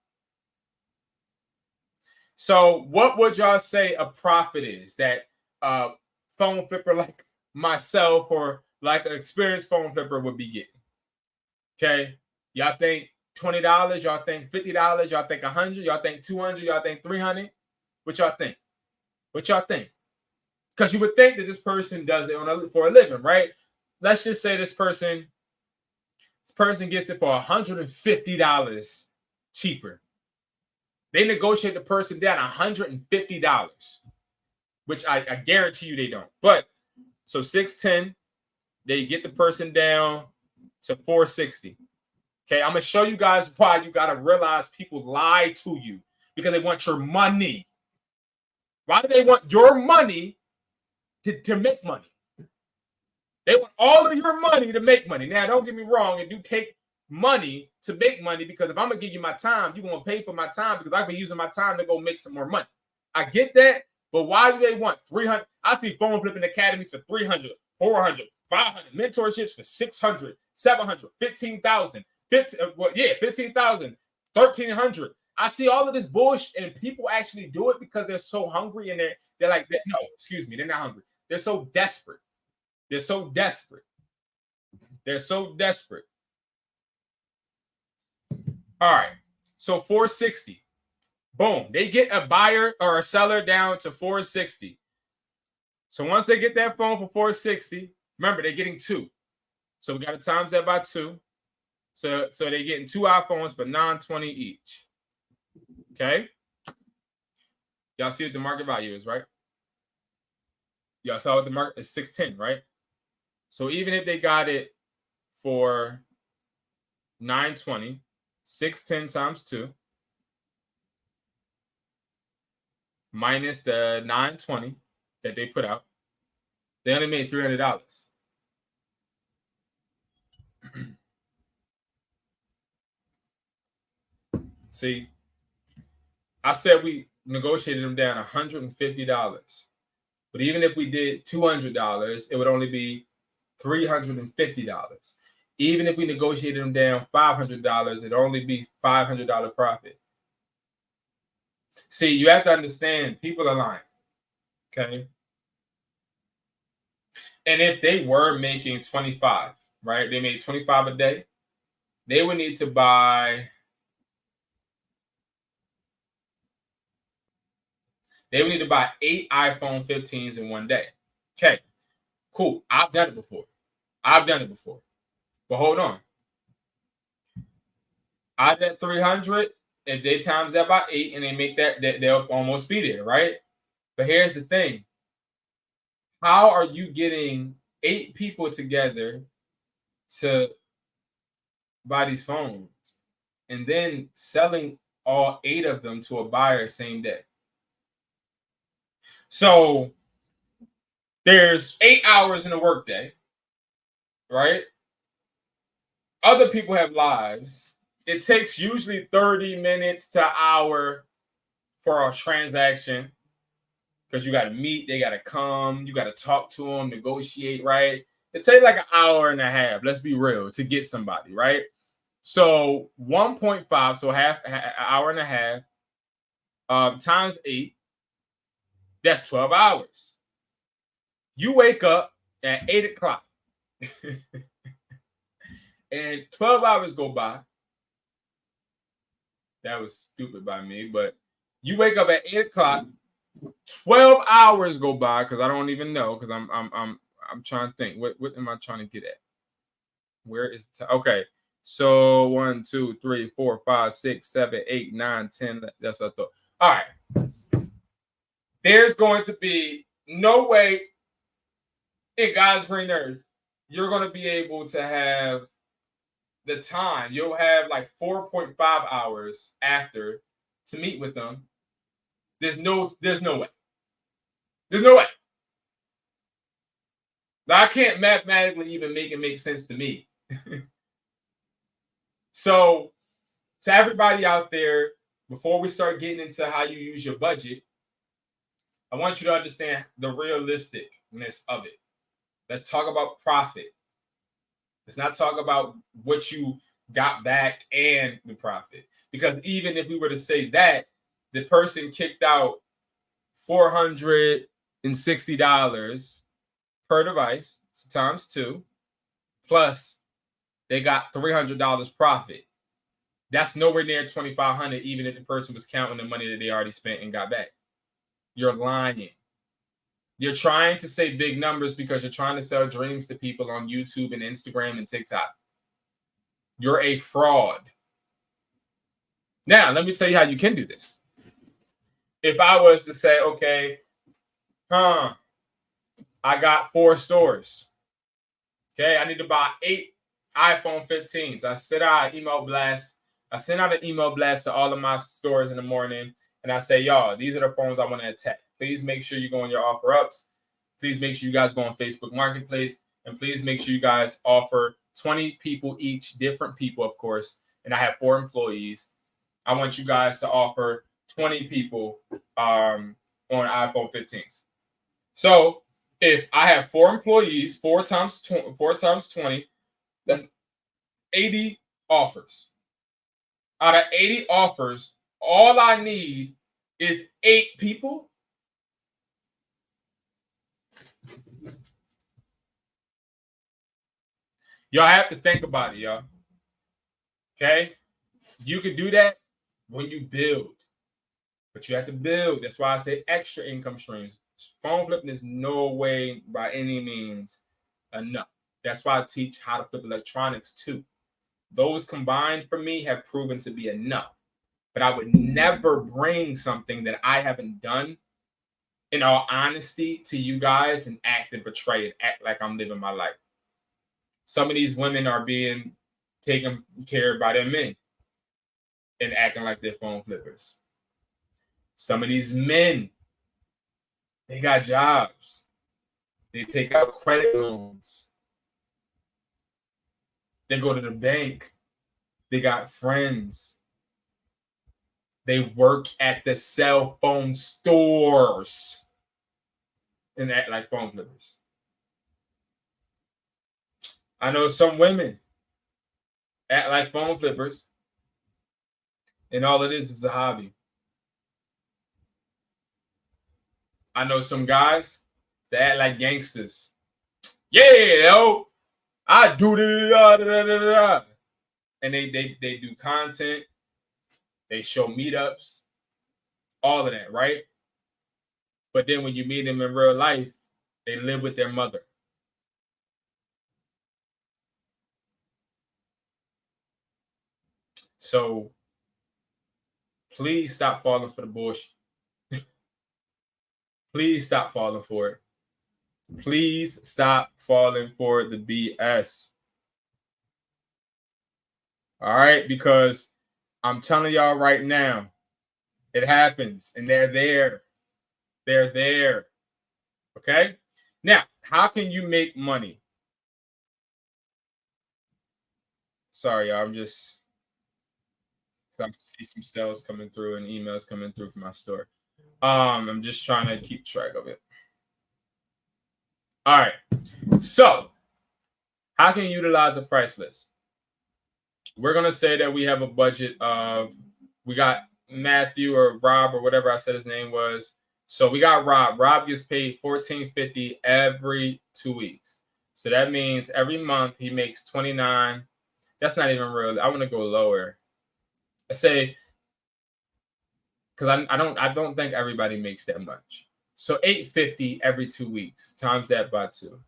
Speaker 1: So what would y'all say a profit is that phone flipper like myself or like an experienced phone flipper would be getting? Okay, y'all think $20, y'all think $50, y'all think $100, y'all think $200, y'all think $300. What y'all think? What y'all think? Because you would think that this person does it for a living, right? Let's just say this person gets it for $150 cheaper. They negotiate the person down $150, which I guarantee you they don't. But so 610, they get the person down to 460. Okay, I'm going to show you guys why you got to realize people lie to you because they want your money. Why do they want your money to make money? They want all of your money to make money. Now, don't get me wrong. It do take money to make money because if I'm going to give you my time, you're going to pay for my time because I've been using my time to go make some more money. I get that, but why do they want 300? I see phone flipping academies for 300, 400, 500, mentorships for 600, 700, 15,000. 15,000, 1,300. I see all of this bullshit, and people actually do it because they're so hungry and they're like, no, excuse me, they're not hungry. They're so desperate. They're so desperate. They're so desperate. All right, so 460. Boom, they get a buyer or a seller down to 460. So once they get that phone for 460, remember they're getting 2. So we got to times that by 2. So they're getting 2 iPhones for $920 each. Okay. Y'all see what the market value is, right? Y'all saw what the market is, 610, right? So even if they got it for $920, 610 times 2 minus the $920 that they put out, they only made $300. See, I said we negotiated them down $150. But even if we did $200, it would only be $350. Even if we negotiated them down $500, it'd only be $500 profit. See, you have to understand, people are lying. Okay. And if they were making 25, right? They made 25 a day. They would need to buy. They would need to buy 8 iPhone 15s in one day. Okay, cool. I've done it before. But hold on. I did 300. If they times that by 8 and they make that, they'll almost be there, right? But here's the thing. How are you getting 8 people together to buy these phones and then selling all 8 of them to a buyer same day? So there's 8 hours in a workday, right? Other people have lives. It takes usually 30 minutes to an hour for a transaction because you got to meet, they got to come, you got to talk to them, negotiate, right? It takes like an hour and a half, let's be real, to get somebody, right? So 1.5, so an hour and a half times 8, that's 12 hours. You wake up at 8 o'clock and 12 hours go by. That was stupid by me, but you wake up at 8 o'clock, 12 hours go by because I don't even know because I'm trying to think. What am I trying to get at? Where is it? Okay. So 1, 2, 3, 4, 5, 6, 7, 8, 9, 10. That's what I thought. All right. There's going to be no way in God's green earth you're going to be able to have the time. You'll have like 4.5 hours after to meet with them. There's no way. There's no way. Now, I can't mathematically even make it make sense to me. So, to everybody out there, before we start getting into how you use your budget, I want you to understand the realisticness of it. Let's talk about profit. Let's not talk about what you got back and the profit. Because even if we were to say that, the person kicked out $460 per device times 2, plus they got $300 profit. That's nowhere near $2,500, even if the person was counting the money that they already spent and got back. You're lying. You're trying to say big numbers because you're trying to sell dreams to people on YouTube and Instagram and TikTok. You're a fraud. Now, let me tell you how you can do this. If I was to say, okay, I got 4 stores. Okay, I need to buy 8 iPhone 15s. I send out an email blast. To all of my stores in the morning, and I say, y'all, these are the phones I want to attack. Please make sure you go on your offer ups. Please make sure you guys go on Facebook Marketplace, and please make sure you guys offer 20 people each, different people, of course. And I have 4 employees. I want you guys to offer 20 people on iPhone 15s. So if I have 4 employees, 4 times 20, that's 80 offers. Out of 80 offers, all I need is 8 people. Y'all have to think about it, y'all. Okay? You can do that when you build. But you have to build. That's why I say extra income streams. Phone flipping is no way by any means enough. That's why I teach how to flip electronics too. Those combined for me have proven to be enough. But I would never bring something that I haven't done, in all honesty, to you guys and act and portray and act like I'm living my life. Some of these women are being taken care of by their men and acting like they're phone flippers. Some of these men, they got jobs. They take out credit loans. They go to the bank. They got friends. They work at the cell phone stores and act like phone flippers. I know some women act like phone flippers, and all it is a hobby. I know some guys that act like gangsters. Yeah, yo, I do da. And they do content, they show meetups, all of that, right? But then when you meet them in real life, they live with their mother. So please stop falling for the bullshit. Please stop falling for it. Please stop falling for the BS. All right, because I'm telling y'all right now, it happens, and they're there. They're there. Okay? Now, how can you make money? Sorry, y'all. I see some sales coming through and emails coming through from my store. I'm just trying to keep track of it. All right. So, how can you utilize the price list? We're going to say that we have a budget of, we got Matthew or Rob or whatever I said his name was. So we got Rob. Rob gets paid $14.50 every 2 weeks. So that means every month he makes $29. That's not even real. I want to go lower. I say, because I don't think everybody makes that much. So $8.50 every 2 weeks, times that by 2.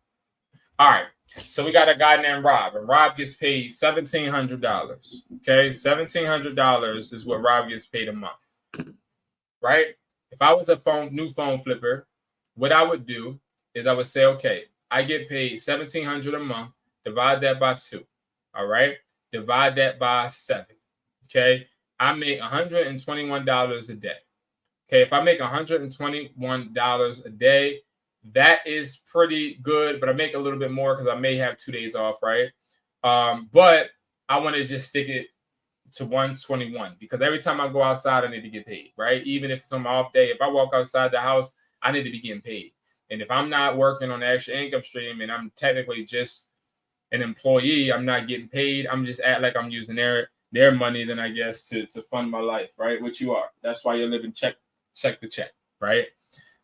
Speaker 1: All right. So we got a guy named Rob, and Rob gets paid $1,700. Okay, $1,700 is what Rob gets paid a month. Right? If I was a new phone flipper, what I would do is I would say, okay, I get paid $1,700 a month. Divide that by 2. All right. Divide that by 7. Okay. I make $121 a day. Okay. If I make $121 a day, that is pretty good, but I make a little bit more because I may have 2 days off, right? But I want to just stick it to 121 because every time I go outside, I need to get paid, right? Even if it's on my off day, if I walk outside the house, I need to be getting paid. And if I'm not working on the extra income stream and I'm technically just an employee, I'm not getting paid. I'm just act like I'm using their money, then I guess to fund my life, right? Which you are. That's why you're living check to check, right?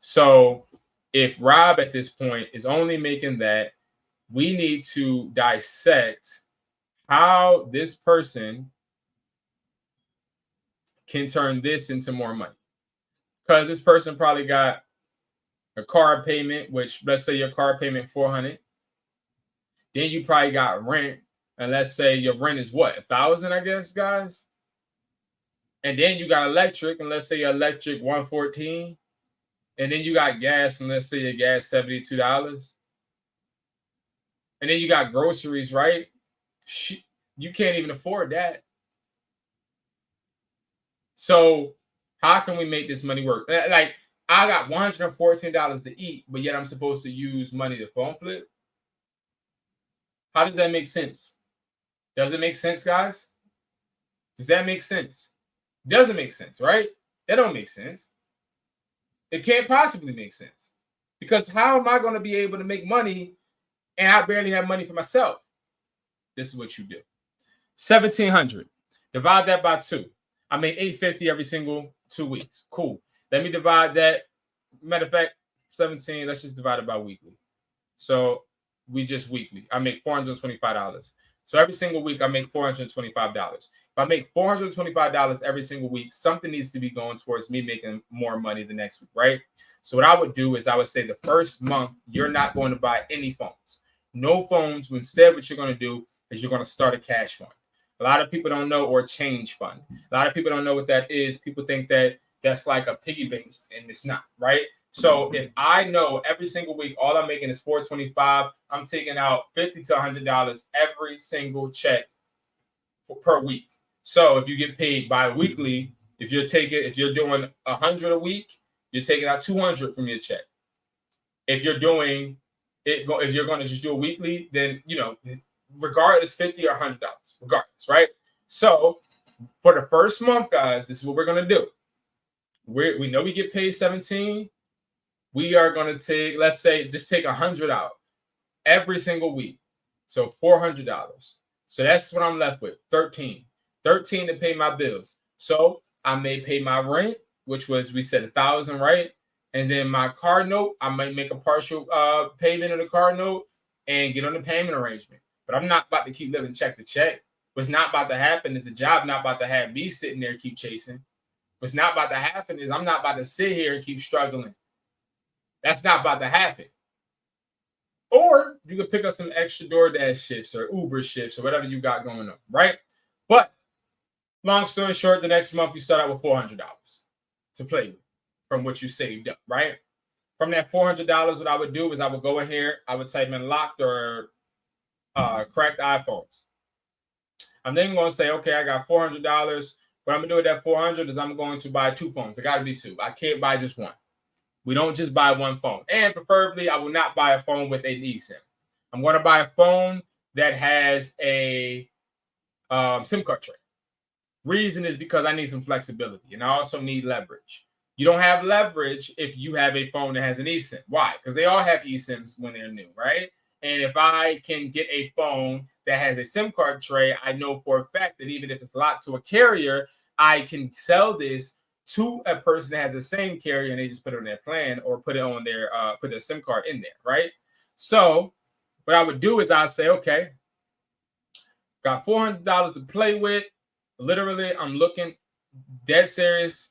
Speaker 1: So if Rob at this point is only making that, we need to dissect how this person can turn this into more money. Because this person probably got a car payment, which let's say your car payment $400. Then you probably got rent, and let's say your rent is what, $1,000, I guess, guys. And then you got electric, and let's say your electric $114. And then you got gas, and let's say your gas $72. And then you got groceries, right? You can't even afford that. So how can we make this money work? Like, I got $114 to eat, but yet I'm supposed to use money to phone flip. How does that make sense? Does it make sense, guys? Does that make sense? Doesn't make sense, right? That don't make sense. It can't possibly make sense. Because how am I going to be able to make money and I barely have money for myself? This is what you do. $1,700. Divide that by 2. I make $850 every single 2 weeks. Cool. Let me divide that. Matter of fact, 17. Let's just divide it by weekly. So we just weekly. I make $425. So every single week I make $425. If I make $425 every single week, something needs to be going towards me making more money the next week, right? So what I would do is I would say the first month you're not going to buy any phones. No phones. Instead, what you're going to do is you're going to start a cash fund. A lot of people don't know, or change fund. A lot of people don't know what that is. People think that that's like a piggy bank, and it's not, right? So if I know every single week all I'm making is $425, I'm taking out $50 to $100 every single check per week. So if you get paid bi-weekly, if you're doing 100 a week, you're taking out 200 from your check. If you're doing it, if you're going to just do it weekly, then regardless, $50 or $100, regardless, right? So For the first month, guys, this is what we're going to do. We know we get paid 17. We are going to take, let's say, just take 100 out every single week. So $400. So that's what I'm left with, 13. 13 to pay my bills. So I may pay my rent, which was, we said 1,000, right? And then my car note, I might make a partial payment of the car note and get on the payment arrangement. But I'm not about to keep living check to check. What's not about to happen is the job not about to have me sitting there keep chasing. What's not about to happen is I'm not about to sit here and keep struggling. That's not about to happen. Or you can pick up some extra DoorDash shifts or Uber shifts or whatever you got going on, right? But long story short, the next month you start out with $400 to play with from what you saved up, right? From that $400, what I would do is I would go in here, I would type in locked or cracked iPhones. I'm then going to say, okay, I got $400. What I'm going to do with that $400 is I'm going to buy 2 phones. I got to be 2. I can't buy just one. We don't just buy one phone. And preferably, I will not buy a phone with an eSIM. I'm going to buy a phone that has a SIM card tray. Reason is because I need some flexibility, and I also need leverage. You don't have leverage if you have a phone that has an eSIM. Why? Because they all have eSIMs when they're new, right? And if I can get a phone that has a SIM card tray, I know for a fact that even if it's locked to a carrier, I can sell this to a person that has the same carrier and they just put it on their plan or put it on their put their SIM card in there, right? So what I would do is I'd say, okay, got $400 to play with. Literally, I'm looking dead serious.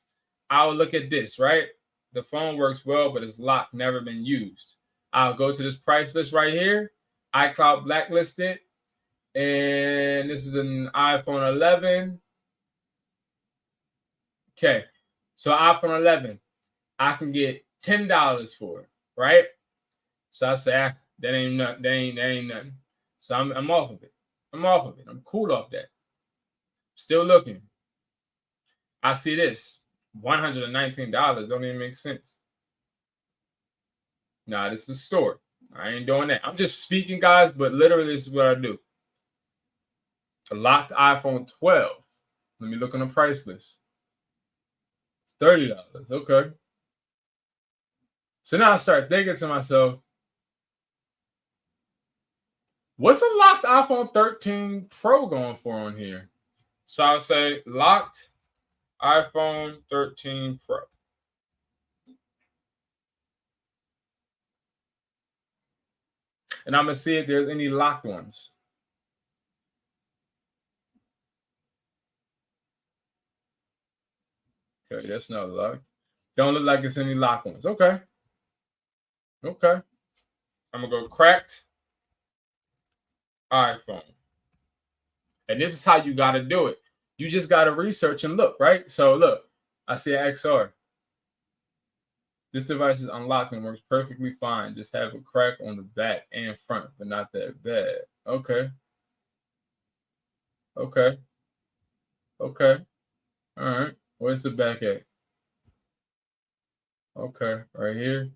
Speaker 1: I'll look at this, right? The phone works well, but it's locked, never been used. I'll go to this price list right here, iCloud blacklisted, and this is an iPhone 11. Okay, so iPhone 11, I can get $10 for it, right? So I say, that ain't nothing. That ain't nothing. So I'm off of it. I'm off of it. I'm cool off that. Still looking. I see this $119. Don't even make sense. Nah, this is a store. I ain't doing that. I'm just speaking, guys, but literally this is what I do. A locked iPhone 12. Let me look on the price list. It's $30. Okay. So now I start thinking to myself, what's a locked iPhone 13 Pro going for on here? So I'll say locked iPhone 13 Pro. And I'm going to see if there's any locked ones. Okay, that's not locked. Don't look like it's any locked ones. Okay. Okay. I'm going to go cracked iPhone. And this is how you got to do it. You just got to research and look, right? So look, I see an XR. This device is unlocked and works perfectly fine. Just have a crack on the back and front, but not that bad. Okay. Okay. Okay. All right. Where's the back at? Okay. Right here.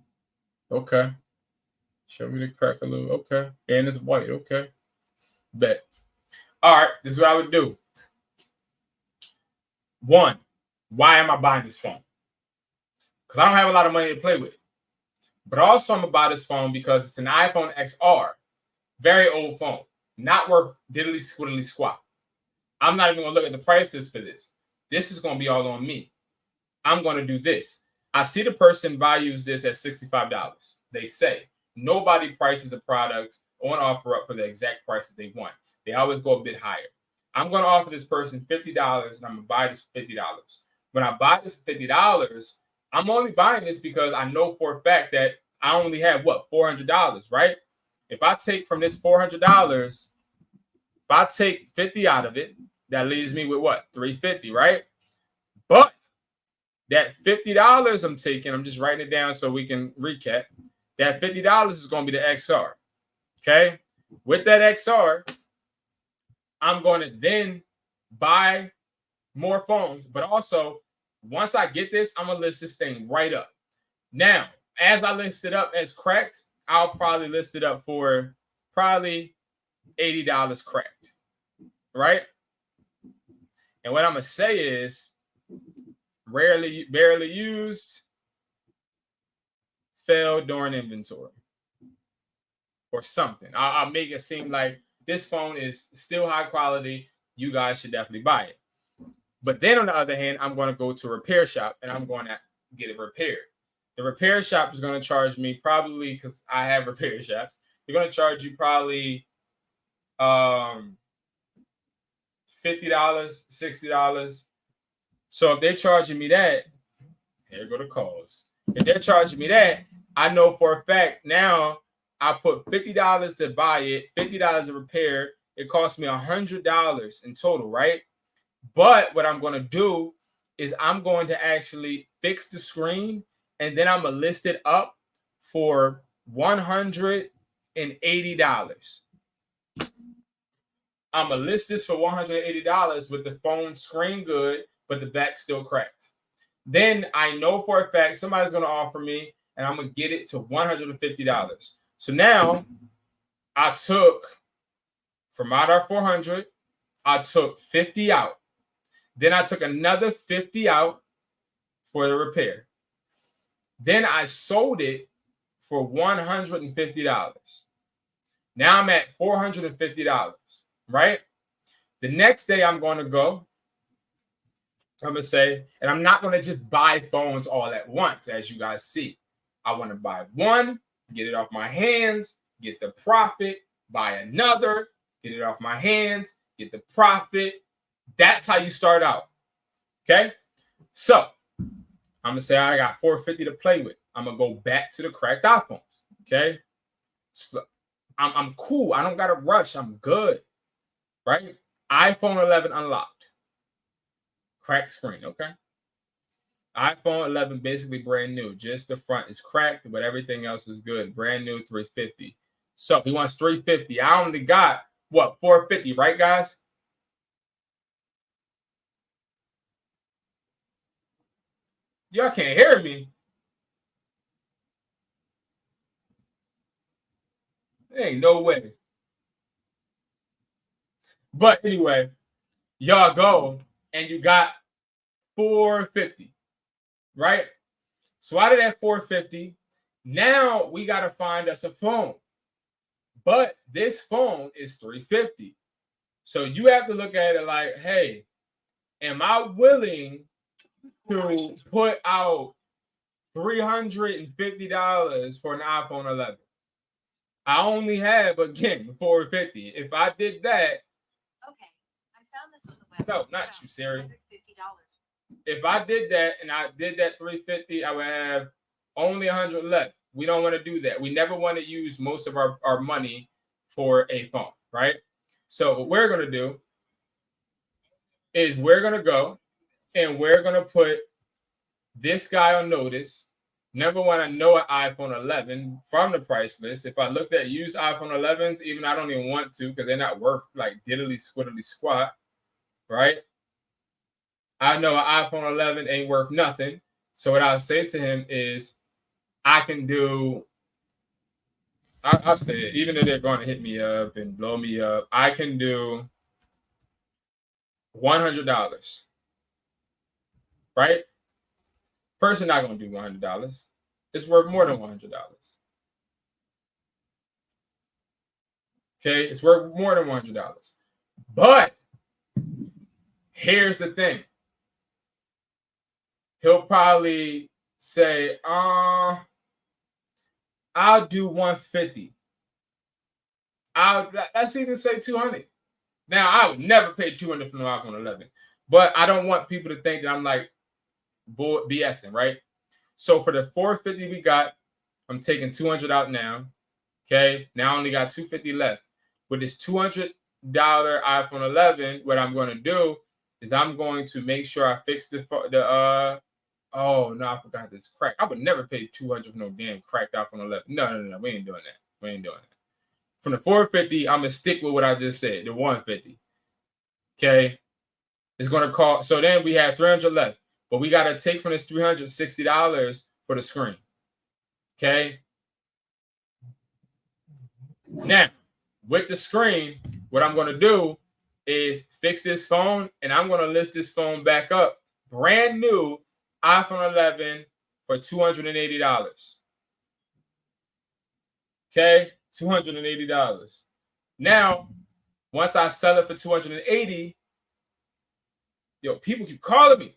Speaker 1: Okay. Show me the crack a little. Okay. And it's white. Okay. Bet. All right. This is what I would do. 1, why am I buying this phone? Because I don't have a lot of money to play with. But also I'm going to buy this phone because it's an iPhone XR. Very old phone. Not worth diddly squiddly squat. I'm not even going to look at the prices for this. This is going to be all on me. I'm going to do this. I see the person values this at $65. They say nobody prices a product on OfferUp for the exact price that they want. They always go a bit higher. I'm going to offer this person $50 and I'm going to buy this for $50. When I buy this for $50, I'm only buying this because I know for a fact that I only have what, $400, right? If I take from this $400, if I take 50 out of it, that leaves me with what? $350, right? But that $50 I'm taking, I'm just writing it down so we can recap. That $50 is going to be the XR. Okay? With that XR, I'm going to then buy more phones. But also, once I get this, I'm going to list this thing right up. Now, as I list it up as cracked, I'll probably list it up for probably $80 cracked. Right? And what I'm gonna say is barely used, failed during inventory, or something. I'll make it seem like this phone is still high quality. You guys should definitely buy it. But then on the other hand, I'm going to go to a repair shop and I'm going to get it repaired. The repair shop is going to charge me probably, because I have repair shops, they're going to charge you probably $50, $60. So if they're charging me that, here go the calls. If they're charging me that, I know for a fact now I put $50 to buy it, $50 to repair. It cost me $100 in total, right? But what I'm going to do is I'm going to actually fix the screen, and then I'm going to list it up for $180. I'm going to list this for $180 with the phone screen good, but the back still cracked. Then I know for a fact somebody's going to offer me, and I'm going to get it to $150. So now I took from out our 400, I took 50 out. Then I took another 50 out for the repair. Then I sold it for $150. Now I'm at $450, right? The next day I'm going to go, I'm going to say, and I'm not going to just buy phones all at once, as you guys see. I want to buy one, get it off my hands, get the profit, buy another, get it off my hands, get the profit. That's how you start out. Okay? So I'm going to say I got $450 to play with. I'm going to go back to the cracked iPhones. Okay? So I'm cool. I don't got to rush. I'm good. Right? iPhone 11 unlocked. Cracked screen. Okay? iPhone 11 basically brand new. Just the front is cracked, but everything else is good. Brand new, $350. So he wants $350. I only got, what, $450, right, guys? Y'all can't hear me. There ain't no way. But anyway, y'all go and you got $450, right? So out of that $450, now we got to find us a phone. But this phone is $350. So you have to look at it like, hey, am I willing to put out $350 for an iPhone 11? I only have, again, $450. If I did that, okay, I found this on the web. No, not you, Siri. $150. If I did that and I did that $350, I would have only $100 left. We don't want to do that. We never want to use most of our money for a phone, right? So what we're going to do is we're going to go and we're going to put this guy on notice. Number one, I know an iPhone 11 from the price list. If I looked at used iPhone 11s, even I don't even want to because they're not worth like diddly squiddly squat, right? I know an iPhone 11 ain't worth nothing. So what I'll say to him is I can do, I'll say it, even though they're going to hit me up and blow me up, I can do $100, right? Person not going to do $100. It's worth more than $100. Okay, it's worth more than $100. But here's the thing. He'll probably say, I'll do $150. Let's even say $200. Now, I would never pay $200 for an iPhone 11. But I don't want people to think that I'm like BSing, right? So for the $450 we got, I'm taking $200 out now. Okay, now I only got $250 left. With this $200 iPhone 11, what I'm going to do is I'm going to make sure I fix oh no, I forgot this crack. I would never pay $200 for no damn cracked iPhone 11. No, we ain't doing that. We ain't doing that. From the $450, I'm gonna stick with what I just said, the $150. Okay, it's gonna cost. So then we have $300 left, but we gotta take from this $360 for the screen. Okay. Now with the screen, what I'm gonna do is fix this phone, and I'm going to list this phone back up. Brand new iPhone 11 for $280. Okay, $280. Now, once I sell it for $280, yo, people keep calling me.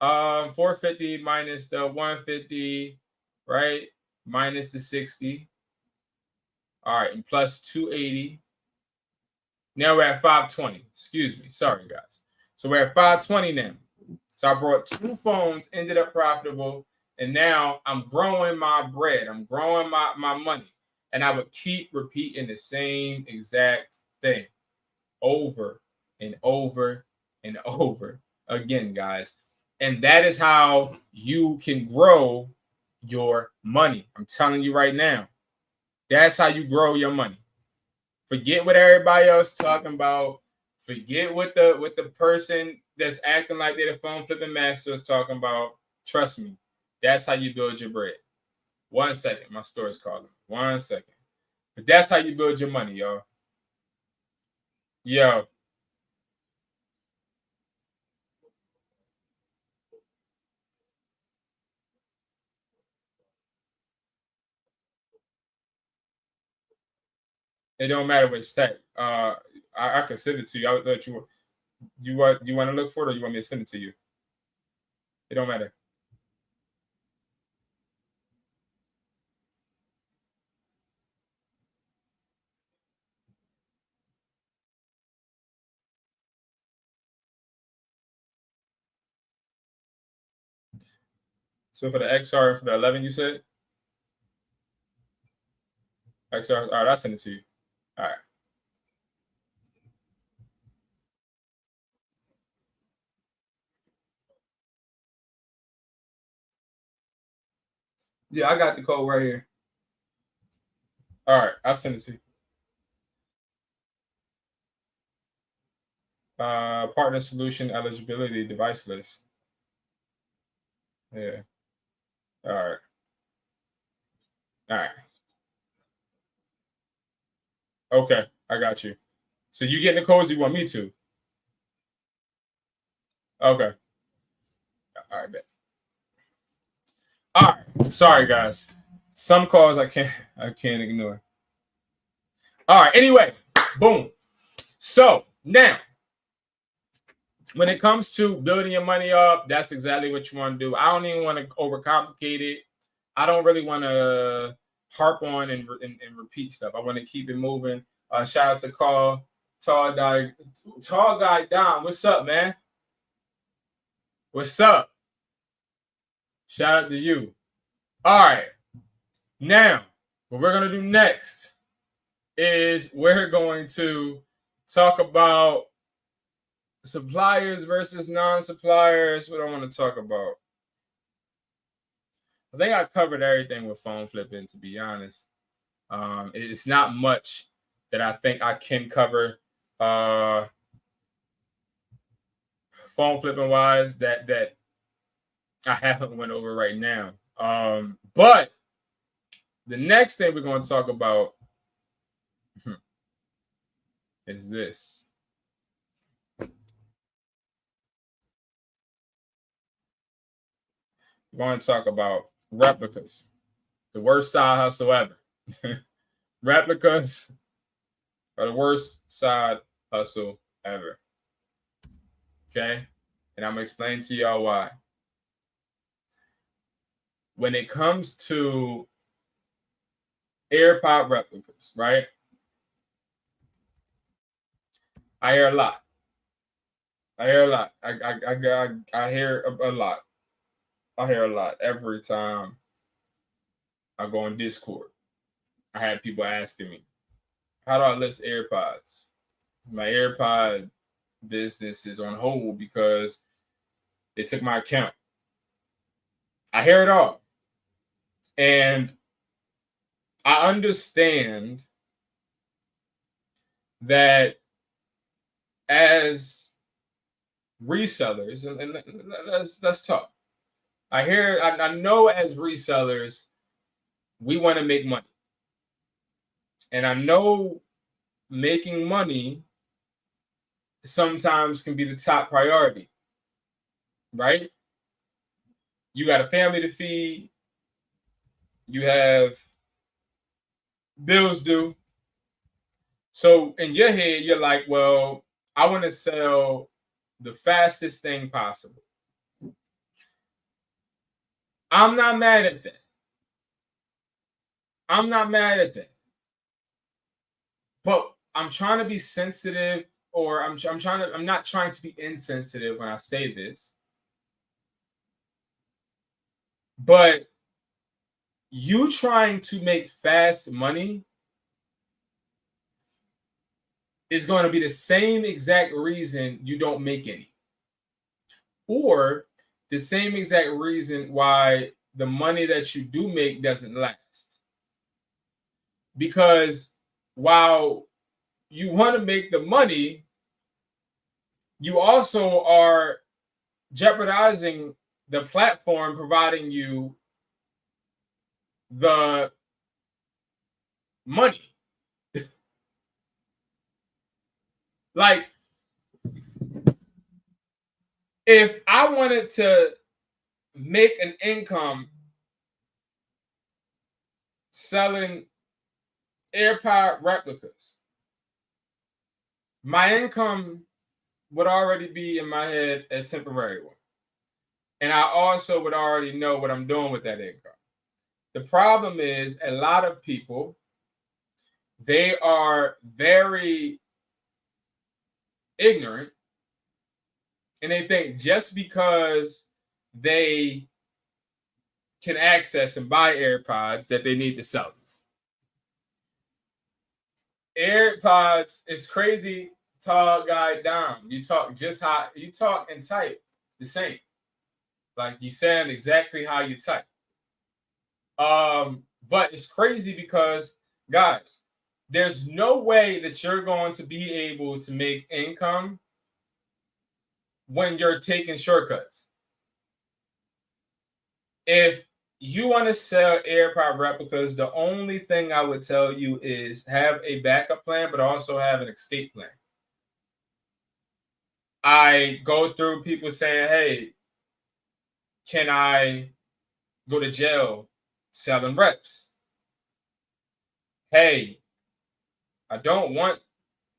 Speaker 1: 450 minus the 150, right? Minus the 60. All right, and plus 280. Now we're at 520. Excuse me. Sorry, guys. So we're at 520 now. So I brought two phones, ended up profitable, and now I'm growing my bread. I'm growing my money. And I would keep repeating the same exact thing over and over and over again, guys. And that is how you can grow your money. I'm telling you right now. That's how you grow your money. Forget what everybody else talking about. Forget what the person that's acting like they're the phone flipping master is talking about. Trust me, that's how you build your bread. 1 second, my store is calling. 1 second. But that's how you build your money, y'all. Yo. It don't matter which tech. I can send it to you. I'll let you. You want to look for it, or you want me to send it to you? It don't matter. So for the XR, for the 11, you said XR. All right, I'll send it to you. All right. Yeah, I got the code right here. All right, I'll send it to you. Partner solution eligibility device list. Yeah. All right. All right. Okay, I got you. So you getting the codes you want me to? Okay. All right, bet. All right. Sorry, guys. Some calls I can't ignore. All right. Anyway, boom. So now, when it comes to building your money up, that's exactly what you want to do. I don't even want to overcomplicate it. I don't really want to harp on and repeat stuff. I want to keep it moving. Shout out to Tall Guy Don. What's up, man? What's up? Shout out to you. All right. Now, what we're going to do next is we're going to talk about suppliers versus non-suppliers. What I want to talk about. I think I covered everything with phone flipping, to be honest. It's not much that I think I can cover phone flipping wise that I haven't went over right now. But the next thing we're going to talk about is this. We're going to talk about replicas, the worst side hustle ever. Replicas are the worst side hustle ever. Okay? And I'm going to explain to y'all why. When it comes to AIRPOD replicas, right? I hear a lot. I hear a lot. I hear a lot. I hear a lot every time I go on Discord. I had people asking me, how do I list AirPods? My AirPod business is on hold because they took my account. I hear it all. And I understand that as resellers, and let's talk. I know as resellers, we want to make money. And I know making money sometimes can be the top priority, right? You got a family to feed, you have bills due. So in your head, you're like, well, I want to sell the fastest thing possible. I'm not mad at that. I'm not mad at that. But I'm trying to be sensitive, or I'm not trying to be insensitive when I say this. But you trying to make fast money is going to be the same exact reason you don't make any, or the same exact reason why the money that you do make doesn't last. Because while you want to make the money, you also are jeopardizing the platform providing you the money. Like, if I wanted to make an income selling AirPod replicas, my income would already be in my head a temporary one. And I also would already know what I'm doing with that income. The problem is a lot of people, they are very ignorant, and they think just because they can access and buy AirPods that they need to sell them. AirPods is crazy, tall guy down. You talk just how you talk and type the same. Like, you sound exactly how you type. But it's crazy because, guys, there's no way that you're going to be able to make income when you're taking shortcuts. If you want to sell AirPod replicas, the only thing I would tell you is have a backup plan, but also have an escape plan. I go through people saying, hey, can I go to jail selling reps? Hey, I don't want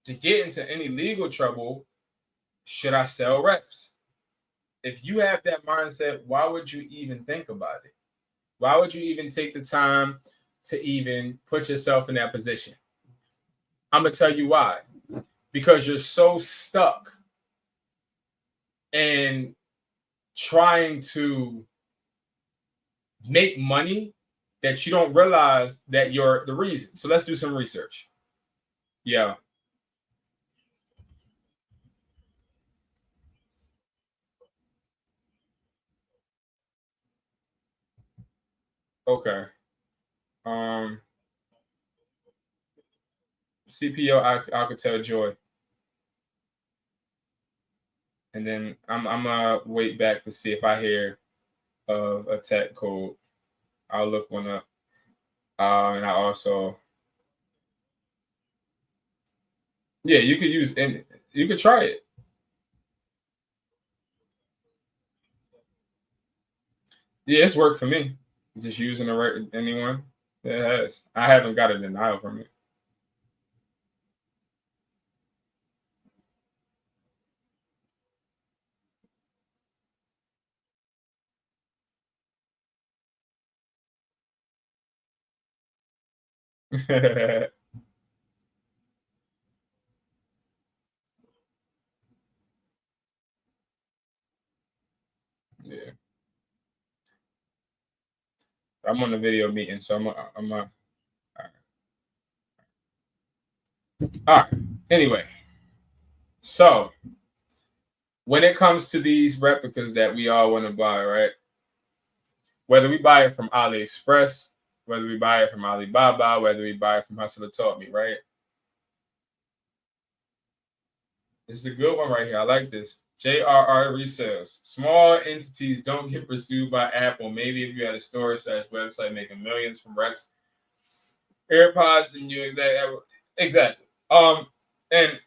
Speaker 1: to get into any legal trouble. Should I sell reps? If you have that mindset, why would you even think about it? Why would you even take the time to even put yourself in that position? I'm going to tell you why. Because you're so stuck in trying to make money that you don't realize that you're the reason. So let's do some research. Yeah. Okay. CPO, I could tell Joy. And then I'm gonna wait back to see if I hear of a tech code. I'll look one up. And I also, yeah, you could use, and you could try it. Yeah, it's worked for me. Just using the right anyone. It has. I haven't got a denial from it. Yeah, I'm on the video meeting, so I'm a. All right. Anyway, so when it comes to these replicas that we all want to buy, right? Whether we buy it from AliExpress, whether we buy it from Alibaba, whether we buy it from Hustler Taught Me, right? This is a good one right here. I like this. JRR Resales. Small entities don't get pursued by Apple. Maybe if you had a storage/website making millions from reps, AirPods, then you exactly. And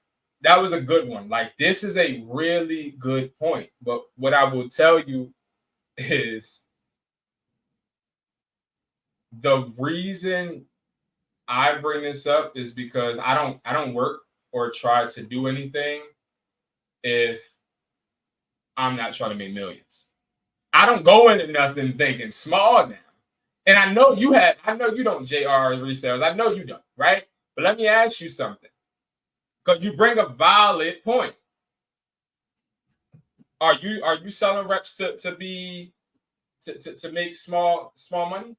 Speaker 1: that was a good one. Like, this is a really good point. But what I will tell you is the reason I bring this up is because I don't work or try to do anything if I'm not trying to make millions. I don't go into nothing thinking small now. And I know you don't, JR resellers. I know you don't, right? But let me ask you something. Because you bring a valid point. Are you selling reps to make small money?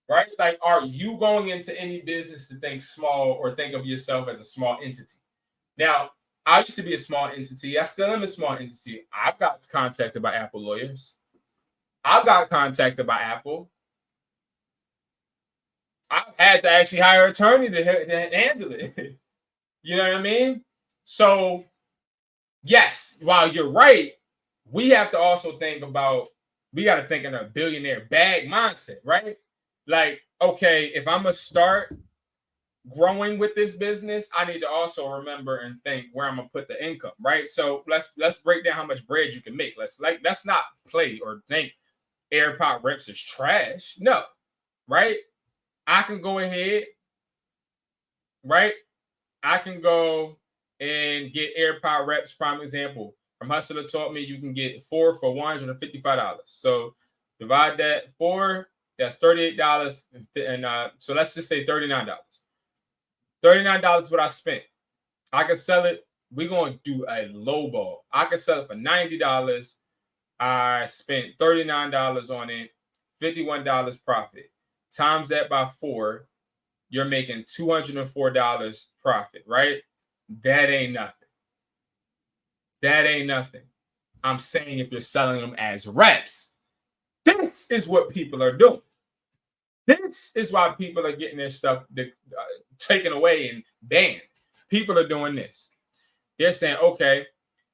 Speaker 1: Right? Like, are you going into any business to think small or think of yourself as a small entity? Now, I used to be a small entity. I still am a small entity. I've got contacted by Apple lawyers. I've got contacted by Apple. I've had to actually hire an attorney to handle it. You know what I mean? So, yes, while you're right, we have to also think about, we got to think in a billionaire bag mindset, right? Like, okay, if I'm going to start growing with this business, I need to also remember and think where I'm gonna put the income, right? So let's break down how much bread you can make. Let's not play or think AirPod reps is trash. No, right? I can go ahead, right? I can go and get AirPod reps. Prime example from Hustler taught me you can get 4 for $155. So divide that 4, that's $38, and so let's just say $39. $39 is what I spent. I can sell it. We're going to do a low ball. I can sell it for $90. I spent $39 on it, $51 profit. Times that by 4, you're making $204 profit, right? That ain't nothing. That ain't nothing. I'm saying if you're selling them as reps, this is what people are doing. This is why people are getting their stuff taken away and banned. People are doing this. They're saying, okay,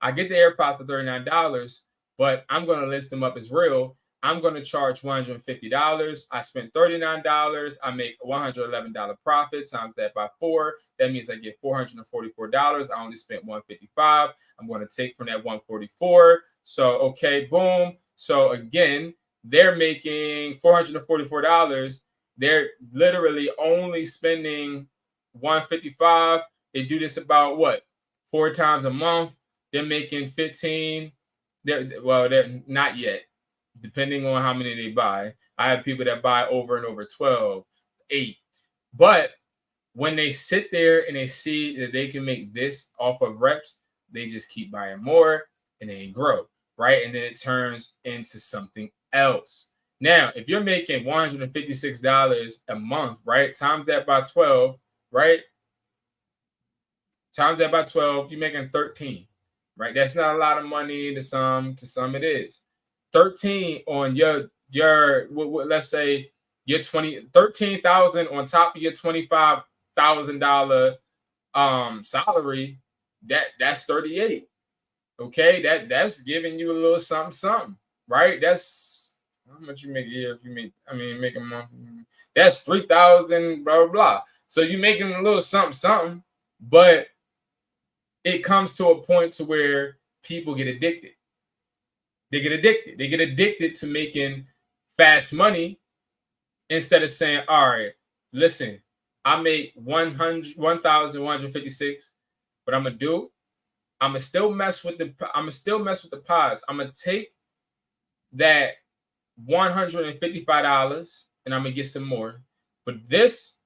Speaker 1: I get the AirPods for $39, but I'm going to list them up as real. I'm going to charge $150. I spent $39. I make $111 profit. Times that by 4. That means I get $444. I only spent $155. I'm going to take from that $144. So, okay, boom. So, again, they're making $444. They're literally only spending $155. They do this about what? 4 times a month. They're making 15. They're not yet, depending on how many they buy. I have people that buy over and over 12, 8. But when they sit there and they see that they can make this off of reps, they just keep buying more and they grow, right? And then it turns into something else. Now, if you're making $156 a month, right? Times that by 12, right? Times that by 12, you're making 13, right? That's not a lot of money to some it is. 13 on your let's say your 13,000 on top of your $25,000 salary, that's 38. Okay, that's giving you a little something, right? That's how much you make a year if you make, make a month. That's 3,000, blah blah blah. So you're making a little something, but it comes to a point to where people get addicted. They get addicted to making fast money instead of saying, all right, listen, I make 1,156. What I'm gonna do, I'm gonna still mess with the pods. I'm gonna take that $155 and I'm gonna get some more. But this,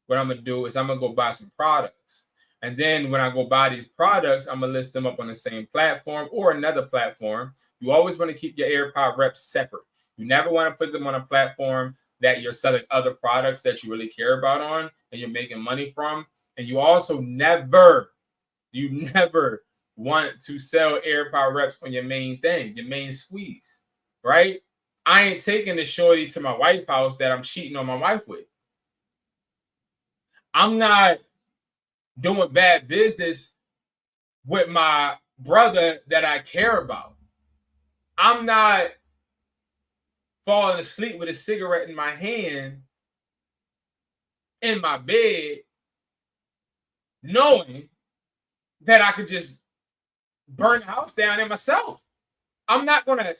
Speaker 1: what I'm gonna do is I'm gonna go buy some products. And then when I go buy these products, I'm going to list them up on the same platform or another platform. You always want to keep your AirPod reps separate. You never want to put them on a platform that you're selling other products that you really care about on and you're making money from. And you also never want to sell AirPod reps on your main thing, your main squeeze, right? I ain't taking the shorty to my wife's house that I'm cheating on my wife with. I'm not doing bad business with my brother that I care about. I'm not falling asleep with a cigarette in my hand in my bed, knowing that I could just burn the house down in myself. I'm not gonna.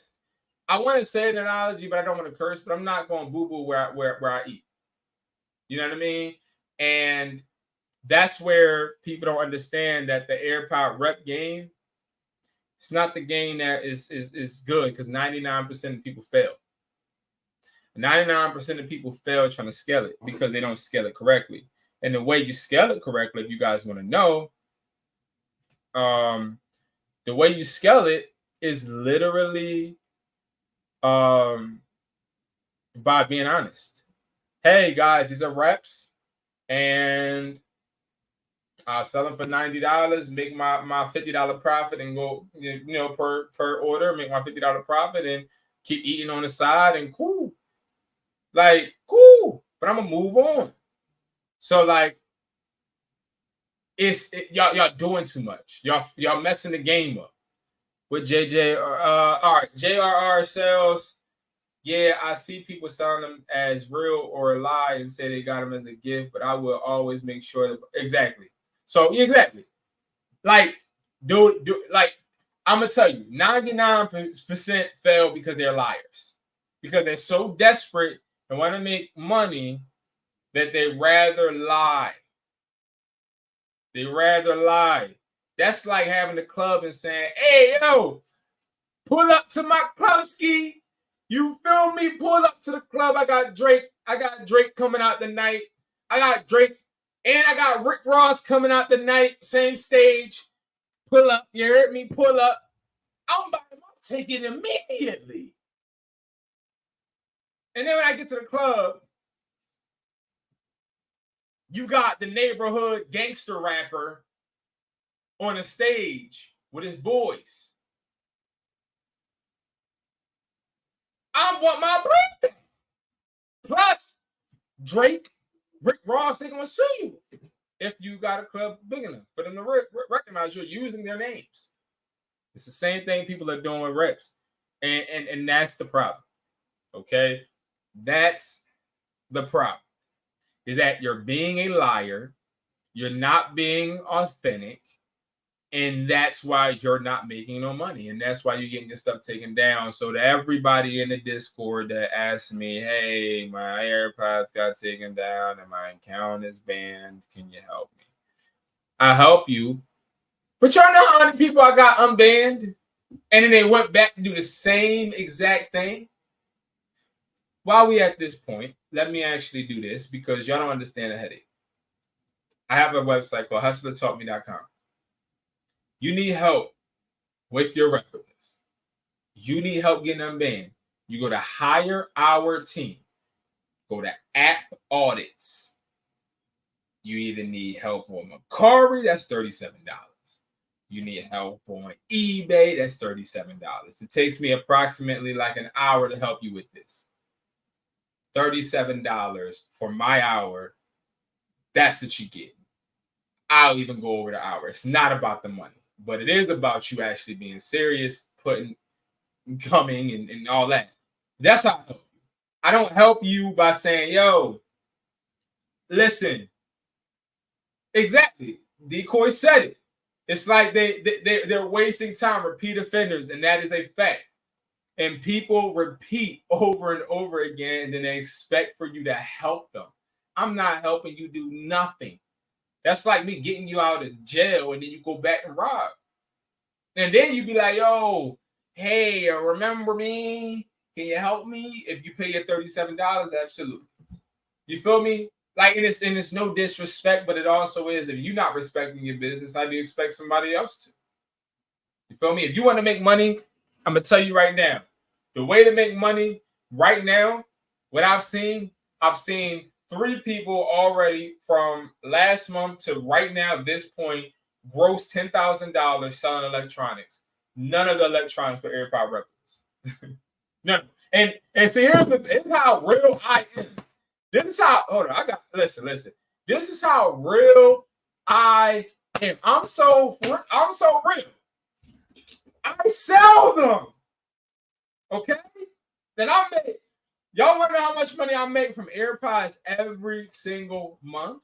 Speaker 1: I want to say an analogy, but I don't want to curse. But I'm not going to boo-boo where I eat. You know what I mean? And that's where people don't understand that the AirPod rep game, it's not the game that is good, because 99% of people fail. 99% of people fail trying to scale it because they don't scale it correctly. And the way you scale it correctly, if you guys want to know, the way you scale it is literally by being honest. Hey guys, these are reps, and I'll sell them for $90, make my $50 profit, and go, per order, make my $50 profit, and keep eating on the side, and cool. Like, cool. But I'm gonna move on. So like, y'all doing too much. Y'all messing the game up. With JJ, all right, JRR sales. Yeah, I see people selling them as real or a lie and say they got them as a gift, but I will always make sure that exactly. So exactly, like, like, I'm gonna tell you, 99% fail because they're liars, because they're so desperate and want to make money that they rather lie. They rather lie. That's like having a club and saying, "Hey, yo, pull up to my club ski." You feel me? Pull up to the club. I got Drake coming out the night. I got Drake and I got Rick Ross coming out the night. Same stage. Pull up. You heard me? Pull up. I'm buying my ticket immediately. And then when I get to the club, you got the neighborhood gangster rapper on a stage with his boys. I want my bread. Plus, Drake, Rick Ross, they're going to sue you if you got a club big enough for them to recognize you're using their names. It's the same thing people are doing with reps. And that's the problem. Okay? That's the problem. Is that you're being a liar. You're not being authentic. And that's why you're not making no money. And that's why you're getting your stuff taken down. So to everybody in the Discord that asked me, hey, my AirPods got taken down and my account is banned, can you help me? I help you. But y'all know how many people I got unbanned? And then they went back to do the same exact thing? While we at this point, let me actually do this, because y'all don't understand the headache. I have a website called hustlertaught.me.com. You need help with your replicas. You need help getting them banned. You go to hire our team. Go to app audits. You either need help on MERCARI, that's $37. You need help on eBay, that's $37. It takes me approximately like an hour to help you with this. $37 for my hour. That's what you get. I'll even go over the hour. It's not about the money, but it is about you actually being serious, coming and all that. That's how I help you. I don't help you by saying, yo, listen. Exactly. Decoy said it. It's like they're wasting time, repeat offenders, and that is a fact. And people repeat over and over again, and then they expect for you to help them. I'm not helping you do nothing. That's like me getting you out of jail and then you go back and rob. And then you be like, yo, hey, remember me? Can you help me? If you pay your $37, absolutely. You feel me? Like, and it's no disrespect, but it also is, if you're not respecting your business, how do you expect somebody else to? You feel me? If you want to make money, I'm going to tell you right now, the way to make money right now, what I've seen 3 people already from last month to right now, this point, gross $10,000 selling electronics. None of the electronics for AirPod replicas. None. And see, here's how real I am. This is how, hold on, listen. This is how real I am. I'm so real. I sell them. Okay? Then I make, y'all want to know how much money I make from AirPods every single month?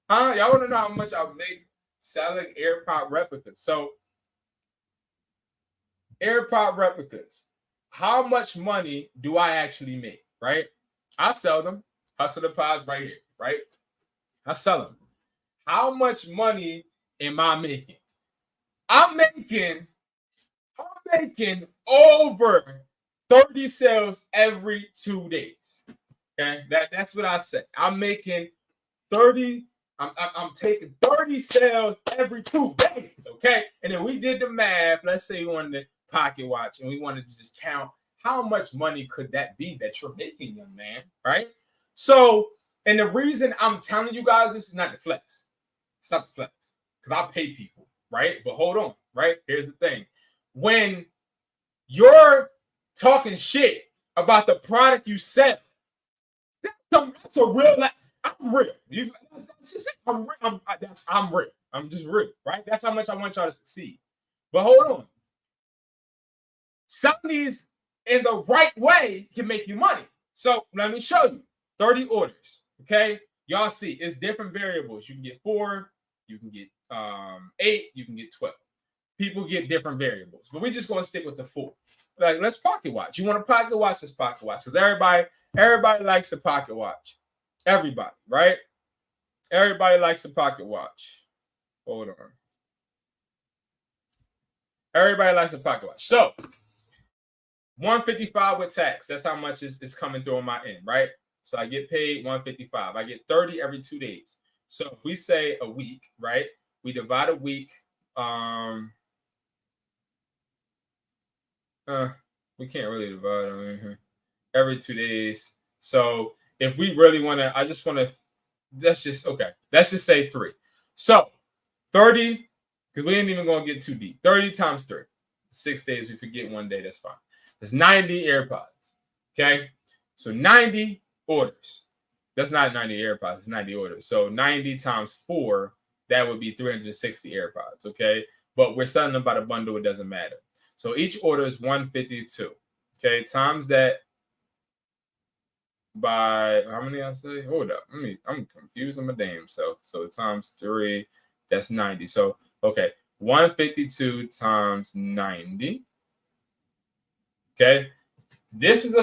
Speaker 1: Huh? Y'all want to know how much I make selling AirPod replicas. So AirPod replicas, how much money do I actually make, right? I sell them. Hustle the Pods right here, right? I sell them. How much money am I making? I'm making over 30 sales every 2 days. Okay, that's what I say. I'm making 30. I'm taking 30 sales every 2 days. Okay, and then we did the math. Let's say we wanted to pocket watch and we wanted to just count how much money could that be that you're making, young man, right? So, and the reason I'm telling you guys this is not the flex. It's not the flex because I pay people, right? But hold on, right? Here's the thing. When you're talking shit about the product you sell, that's a real. I'm real. That's just it. I'm real. I'm real. I'm just real, right? That's how much I want y'all to succeed. But hold on. Selling these in the right way can make you money. So let me show you. 30 orders. Okay. Y'all see it's different variables. You can get 4, you can get 8, you can get 12. People get different variables, but we're just gonna stick with the 4. Like, let's pocket watch. You want to pocket watch? Let's pocket watch. Because everybody likes to pocket watch. Everybody, right? Everybody likes to pocket watch. Hold on. Everybody likes to pocket watch. So 155 with tax. That's how much is coming through on my end, right? So I get paid 155. I get 30 every 2 days. So if we say a week, right? We divide a week. We can't really divide them every 2 days. So if we really want to, let's just say 3. So 30, because we ain't even going to get too deep. 30 times 3. 6 days, we forget 1 day, that's fine. That's 90 AirPods. Okay. So 90 orders. That's not 90 AirPods, it's 90 orders. So 90 times 4, that would be 360 AirPods. Okay. But we're selling them by the bundle, it doesn't matter. So each order is 152. Okay, times that by how many I say? Hold up. I'm confused on my damn self. So times 3, that's 90. So okay, 152 times 90. Okay, this is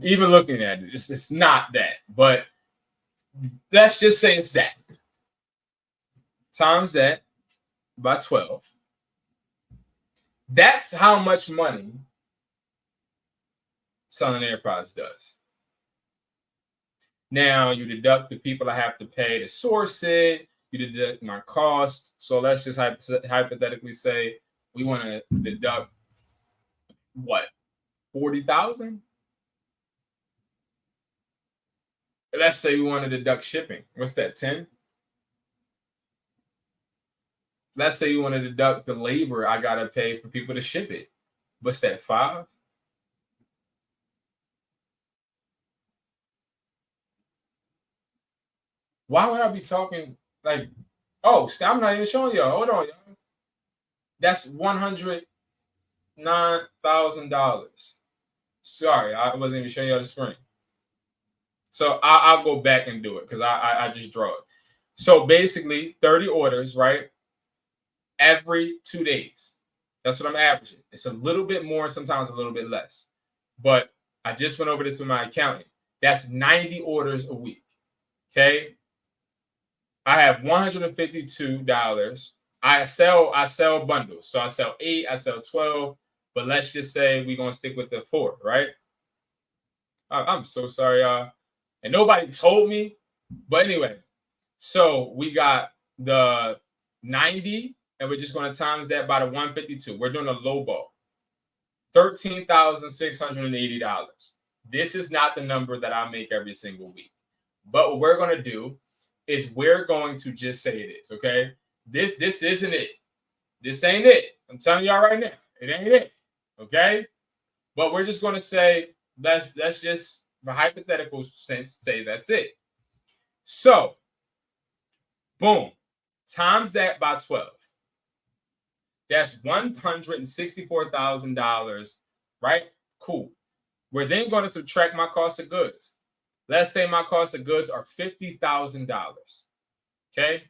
Speaker 1: even looking at it, it's not that, but let's just say it's that. Times that by 12. That's how much money selling AirPods does. Now you deduct the people I have to pay to source it. You deduct my cost. So let's just hypothetically say we want to deduct what, 40,000? Let's say we want to deduct shipping. What's that, 10? Let's say you want to deduct the labor I got to pay for people to ship it. What's that, 5? Why would I be talking like, oh, I'm not even showing y'all. Hold on, y'all. That's $109,000. Sorry, I wasn't even showing y'all the screen. So I'll go back and do it because I just draw it. So basically 30 orders, right? Every 2 days. That's what I'm averaging. It's a little bit more, sometimes a little bit less. But I just went over this with my accountant. That's 90 orders a week. Okay. I have $152. I sell bundles. So I sell 8, I sell 12. But let's just say we're gonna stick with the 4, right? I'm so sorry, y'all. And nobody told me. But anyway, so we got the 90, and we're just going to times that by the 152. We're doing a low ball. $13,680. This is not the number that I make every single week. But what we're going to do is we're going to just say it is, okay? This isn't it. This ain't it. I'm telling y'all right now. It ain't it, okay? But we're just going to say, let's just, for hypothetical sense, say that's it. So, boom, times that by 12. That's $164,000, right? Cool. We're then going to subtract my cost of goods. Let's say my cost of goods are $50,000. Okay?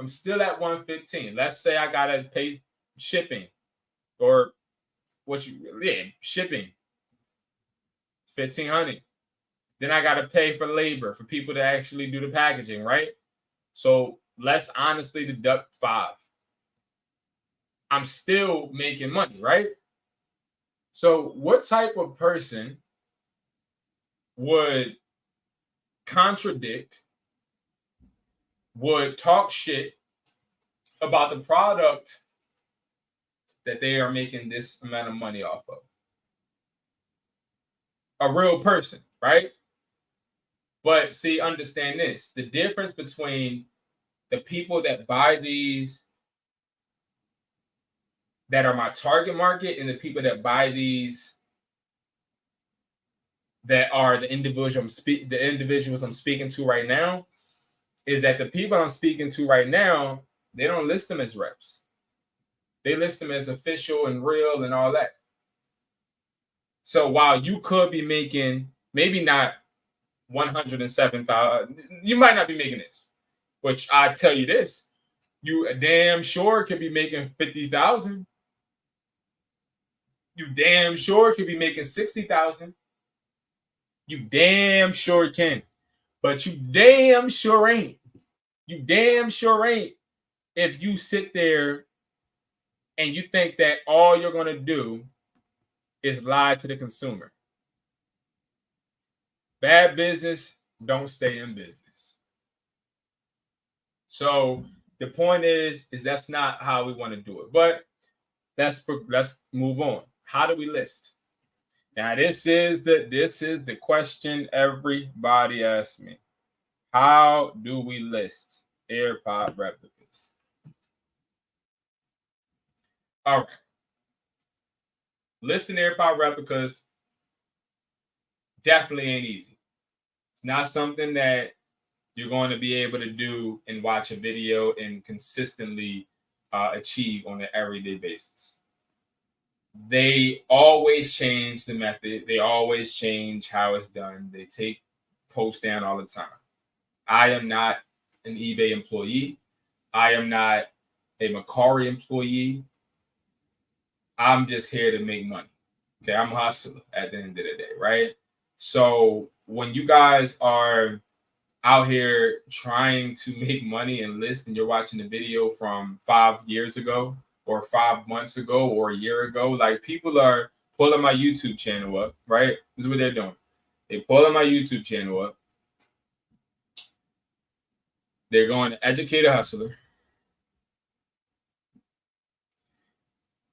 Speaker 1: I'm still at 115. Let's say I gotta pay shipping or shipping, 1,500. Then I gotta pay for labor for people to actually do the packaging, right? So let's honestly deduct 5. I'm still making money, right? So what type of person would contradict, would talk shit about the product that they are making this amount of money off of? A real person, right? But see, understand this. The difference between the people that buy these that are my target market and the people that buy these that are the individuals I'm speaking to right now, is that the people I'm speaking to right now, they don't list them as reps. They list them as official and real and all that. So while you could be making maybe not 107,000, you might not be making this, which I tell you this, you damn sure could be making 50,000. You damn sure could be making 60,000. You damn sure can, but you damn sure ain't. You damn sure ain't if you sit there and you think that all you're going to do is lie to the consumer. Bad business don't stay in business. So the point is that's not how we want to do it. But let's move on. How do we list? Now this is the question everybody asks me. How do we list AirPod replicas? All right. Listing AirPod replicas definitely ain't easy. It's not something that you're going to be able to do and watch a video and consistently achieve on an everyday basis. They always change the method. They always change how it's done. They take posts down all the time. I am not an eBay employee. I am not a MERCARI employee. I'm just here to make money. Okay, I'm a hustler at the end of the day, right? So when you guys are out here trying to make money and list, and you're watching a video from 5 years ago or 5 months ago or a year ago, like people are pulling my YouTube channel up, right? This is what they're doing. They pulling my YouTube channel up. They're going to educate a hustler,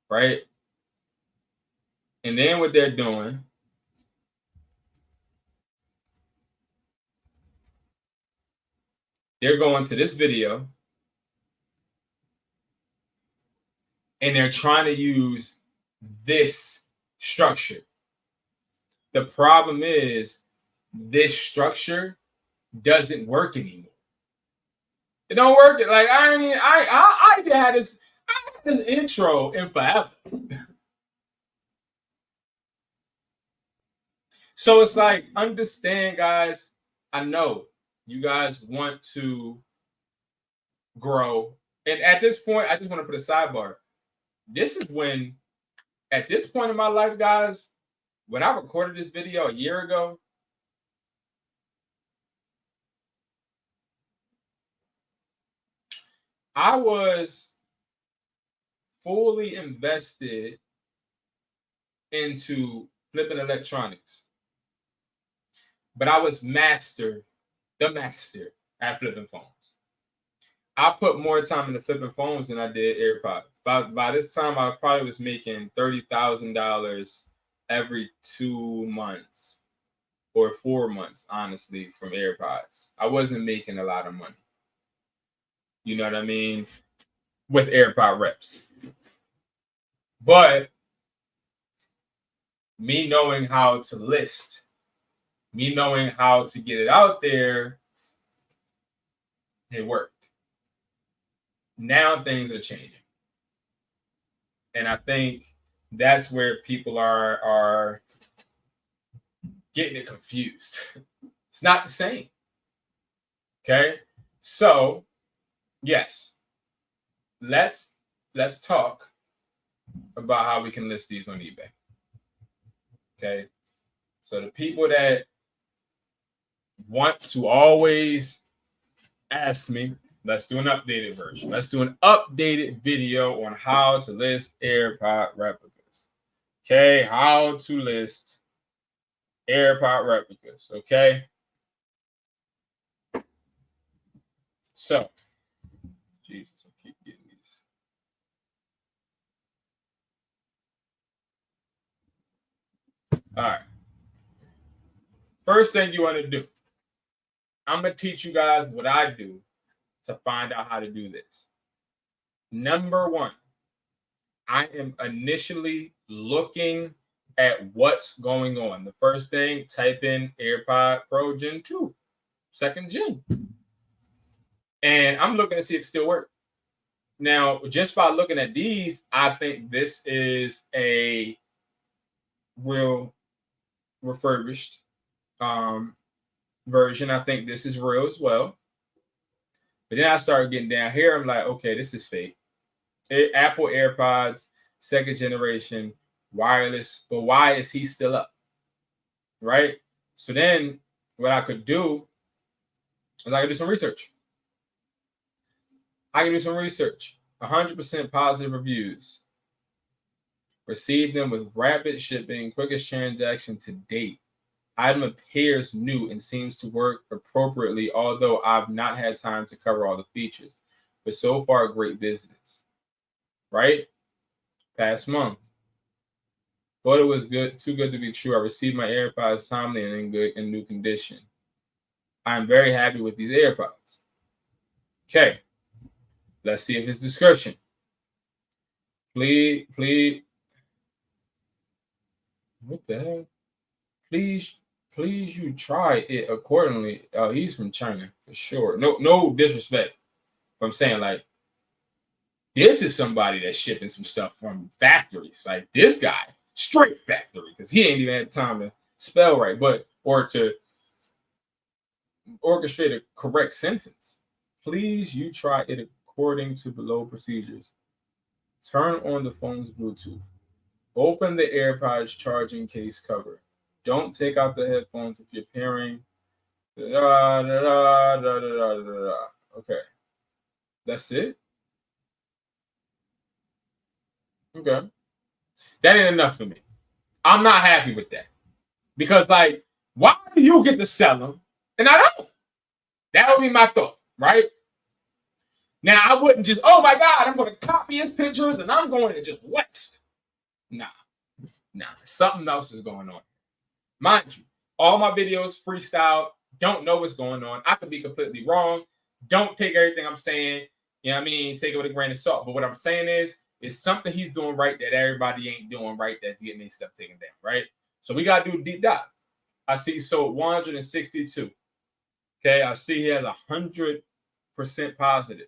Speaker 1: right? And then what they're doing, they're going to this video and they're trying to use this structure. The problem is this structure doesn't work anymore. It don't work. Like I had this intro in forever. So it's like, understand, guys. I know you guys want to grow. And at this point, I just want to put a sidebar. This is when, at this point in my life, guys, when I recorded this video a year ago, I was fully invested into flipping electronics. But I was the master at flipping phones. I put more time into flipping phones than I did AirPods. By this time, I probably was making $30,000 every 2 months or 4 months, honestly, from AirPods. I wasn't making a lot of money. You know what I mean? With AirPod reps. But me knowing how to list, me knowing how to get it out there, it worked. Now things are changing. And I think that's where people are getting it confused. It's not the same. Okay? So, yes, let's talk about how we can list these on eBay. Okay. So the people that want to always ask me, let's do an updated version. Let's do an updated video on how to list AirPod replicas. Okay, how to list AirPod replicas. Okay. So, Jesus, I keep getting these. All right. First thing you want to do, I'm going to teach you guys what I do to find out how to do this. Number one, I am initially looking at what's going on. The first thing, type in AirPod Pro Gen 2, second gen. And I'm looking to see if it still works. Now, just by looking at these, I think this is a real refurbished version. I think this is real as well. But then I started getting down here. I'm like, okay, this is fake. Apple AirPods, second generation, wireless. But why is he still up? Right? So then what I could do is I could do some research. 100% positive reviews. Received them with rapid shipping, quickest transaction to date. Item appears new and seems to work appropriately, although I've not had time to cover all the features. But so far, great business. Right? Past month. Thought it was good, too good to be true. I received my AirPods timely and in good and new condition. I'm very happy with these AirPods. Okay. Let's see if it's description. Please. What the hell? Please you try it accordingly. He's from China for sure. No disrespect. But I'm saying, like, this is somebody that's shipping some stuff from factories. Like this guy, straight factory, because he ain't even had time to spell right, or to orchestrate a correct sentence. Please you try it according to below procedures. Turn on the phone's Bluetooth. Open the AirPods charging case cover. Don't take out the headphones if you're pairing. Okay. That's it? Okay. That ain't enough for me. I'm not happy with that. Because, like, why do you get to sell them and I don't? That would be my thought, right? Now, I wouldn't just, oh my God, I'm going to copy his pictures and I'm going to just waste. Nah. Something else is going on. Mind you, all my videos freestyle, don't know what's going on. I could be completely wrong. Don't take everything I'm saying, you know what I mean, take it with a grain of salt. But what I'm saying is something he's doing right that everybody ain't doing right that's getting their stuff taken down, right? So we got to do a deep dive. I see he sold 162. Okay, I see he has 100% positive,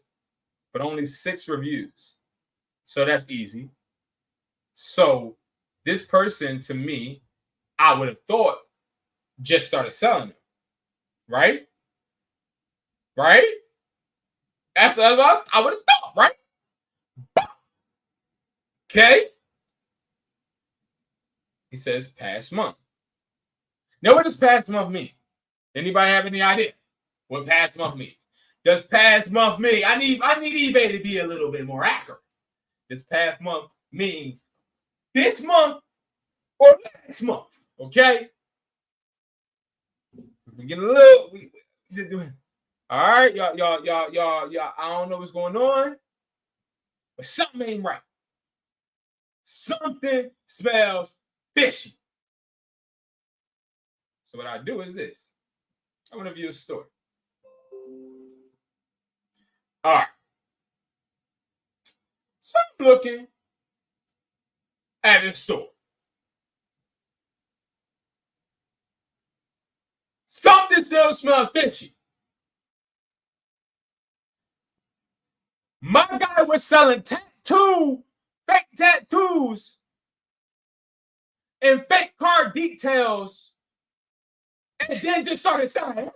Speaker 1: but only 6 reviews. So that's easy. So this person, to me, I would have thought just started selling them, right? Right? That's what I would have thought, right? Okay. He says past month. Now, what does past month mean? Anybody have any idea what past month means? Does past month mean? I need eBay to be a little bit more accurate. Does past month mean this month or next month? Okay. We get a little. All right, y'all. I don't know what's going on, but something ain't right. Something smells fishy. So what I do is this. I want to view a story. All right. So I'm looking at this store. Something still smells fishy. My guy was selling fake tattoos, and fake car details, and then just started selling.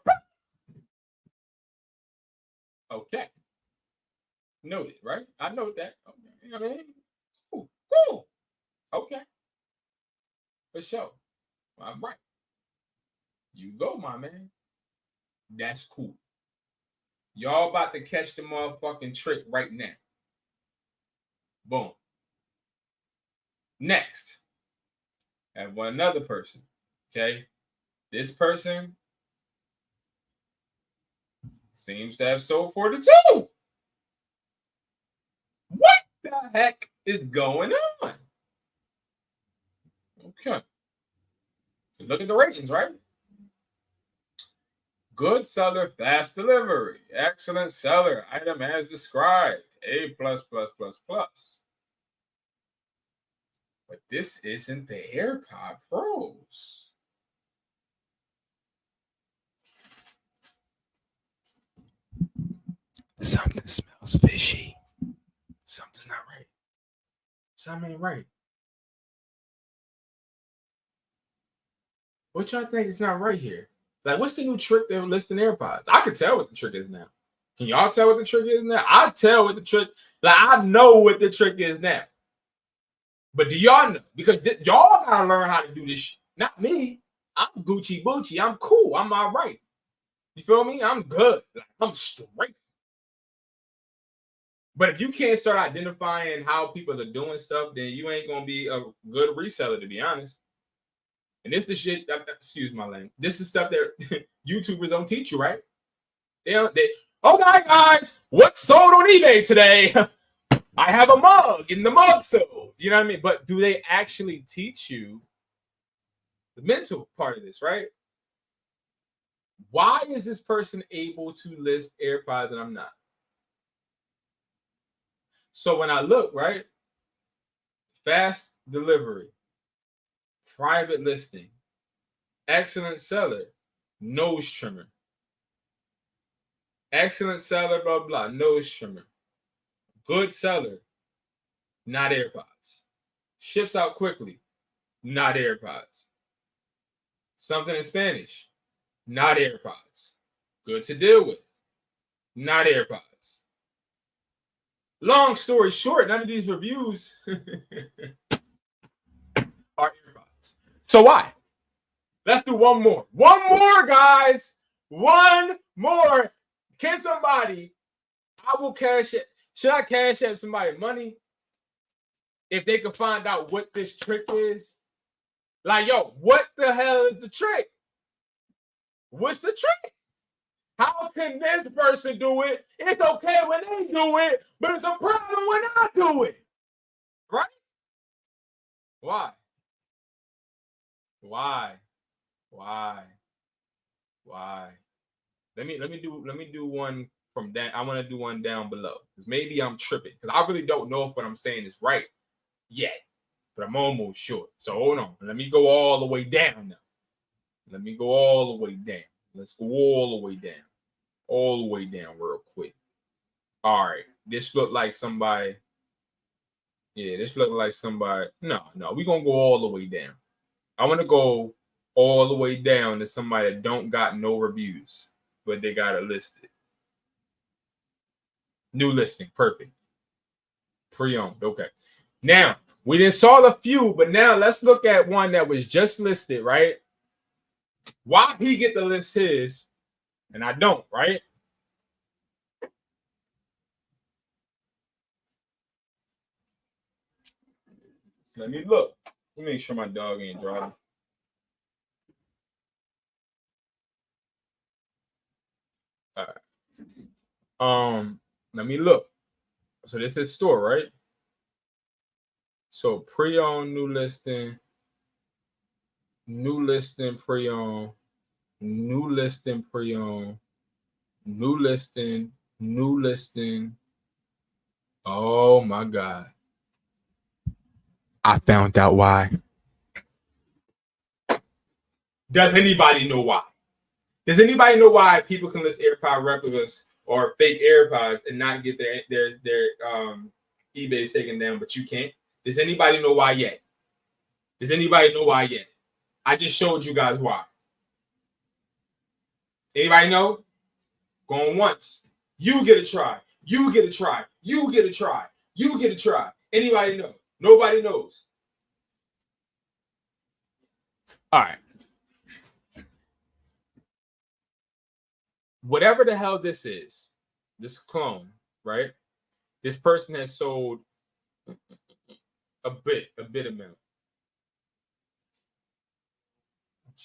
Speaker 1: Okay. Noted, right? I know that. Okay. You know what I mean? Cool. Okay. For sure. All right. You go, my man. That's cool. Y'all about to catch the motherfucking trick right now. Boom. Next, I have another person. Okay. This person seems to have sold 42. What the heck is going on? Okay. Look at the ratings, right? Good seller, fast delivery. Excellent seller, item as described. A++++. But this isn't the AirPod Pros. Something smells fishy. Something's not right. Something ain't right. What y'all think is not right here? Like, what's the new trick they're listing AirPods? I can tell what the trick is now. Can y'all tell what the trick is now? I tell what the trick, like, I know what the trick is now. But do y'all know? Because y'all gotta learn how to do this shit. Not me. I'm Gucci Boochie. I'm cool. I'm all right. You feel me? I'm good. Like, I'm straight. But if you can't start identifying how people are doing stuff, then you ain't gonna be a good reseller, to be honest. And this the shit, excuse my language. This is stuff that YouTubers don't teach you, right? Okay, guys, what sold on eBay today? I have a mug in the mug sold. You know what I mean? But do they actually teach you the mental part of this, right? Why is this person able to list AirPods and I'm not? So when I look, right? Fast delivery, private listing, excellent seller, nose trimmer. Excellent seller, blah, blah, nose trimmer. Good seller, not AirPods. Ships out quickly, not AirPods. Something in Spanish, not AirPods. Good to deal with, not AirPods. Long story short, none of these reviews are AirPods. So why? Let's do one more. One more, guys. One more. Can somebody, I will cash it. Should I cash out somebody money if they can find out what this trick is? Like, yo, what the hell is the trick? What's the trick? How can this person do it? It's okay when they do it, but it's a problem when I do it. Right? Why? Let me do one from down. I want to do one down below because maybe I'm tripping because I really don't know if what I'm saying is right yet, but I'm almost sure. So hold on. Let me go all the way down now. Let me go all the way down. Let's go all the way down. All the way down real quick. All right. This looked like somebody. Yeah, this looked like somebody. No, we're going to go all the way down. I want to go all the way down to somebody that don't got no reviews, but they got it listed. New listing. Perfect. Pre-owned. Okay. Now, we didn't saw a few, but now let's look at one that was just listed, right? Why he get to list his and I don't, right? Let me look. Let me make sure my dog ain't driving. All right. Let me look. So this is store, right? So pre-owned, new listing, pre-owned, new listing, pre-owned, new listing. Oh my God. I found out why. Does anybody know why? Does anybody know why people can list AirPod replicas or fake AirPods and not get their eBay taken down, but you can't? Does anybody know why yet? Does anybody know why yet? I just showed you guys why. Anybody know? Going once. You get a try. You get a try. You get a try. You get a try. Anybody know? Nobody knows. All right. Whatever the hell this is, this clone, right? This person has sold a bit amount.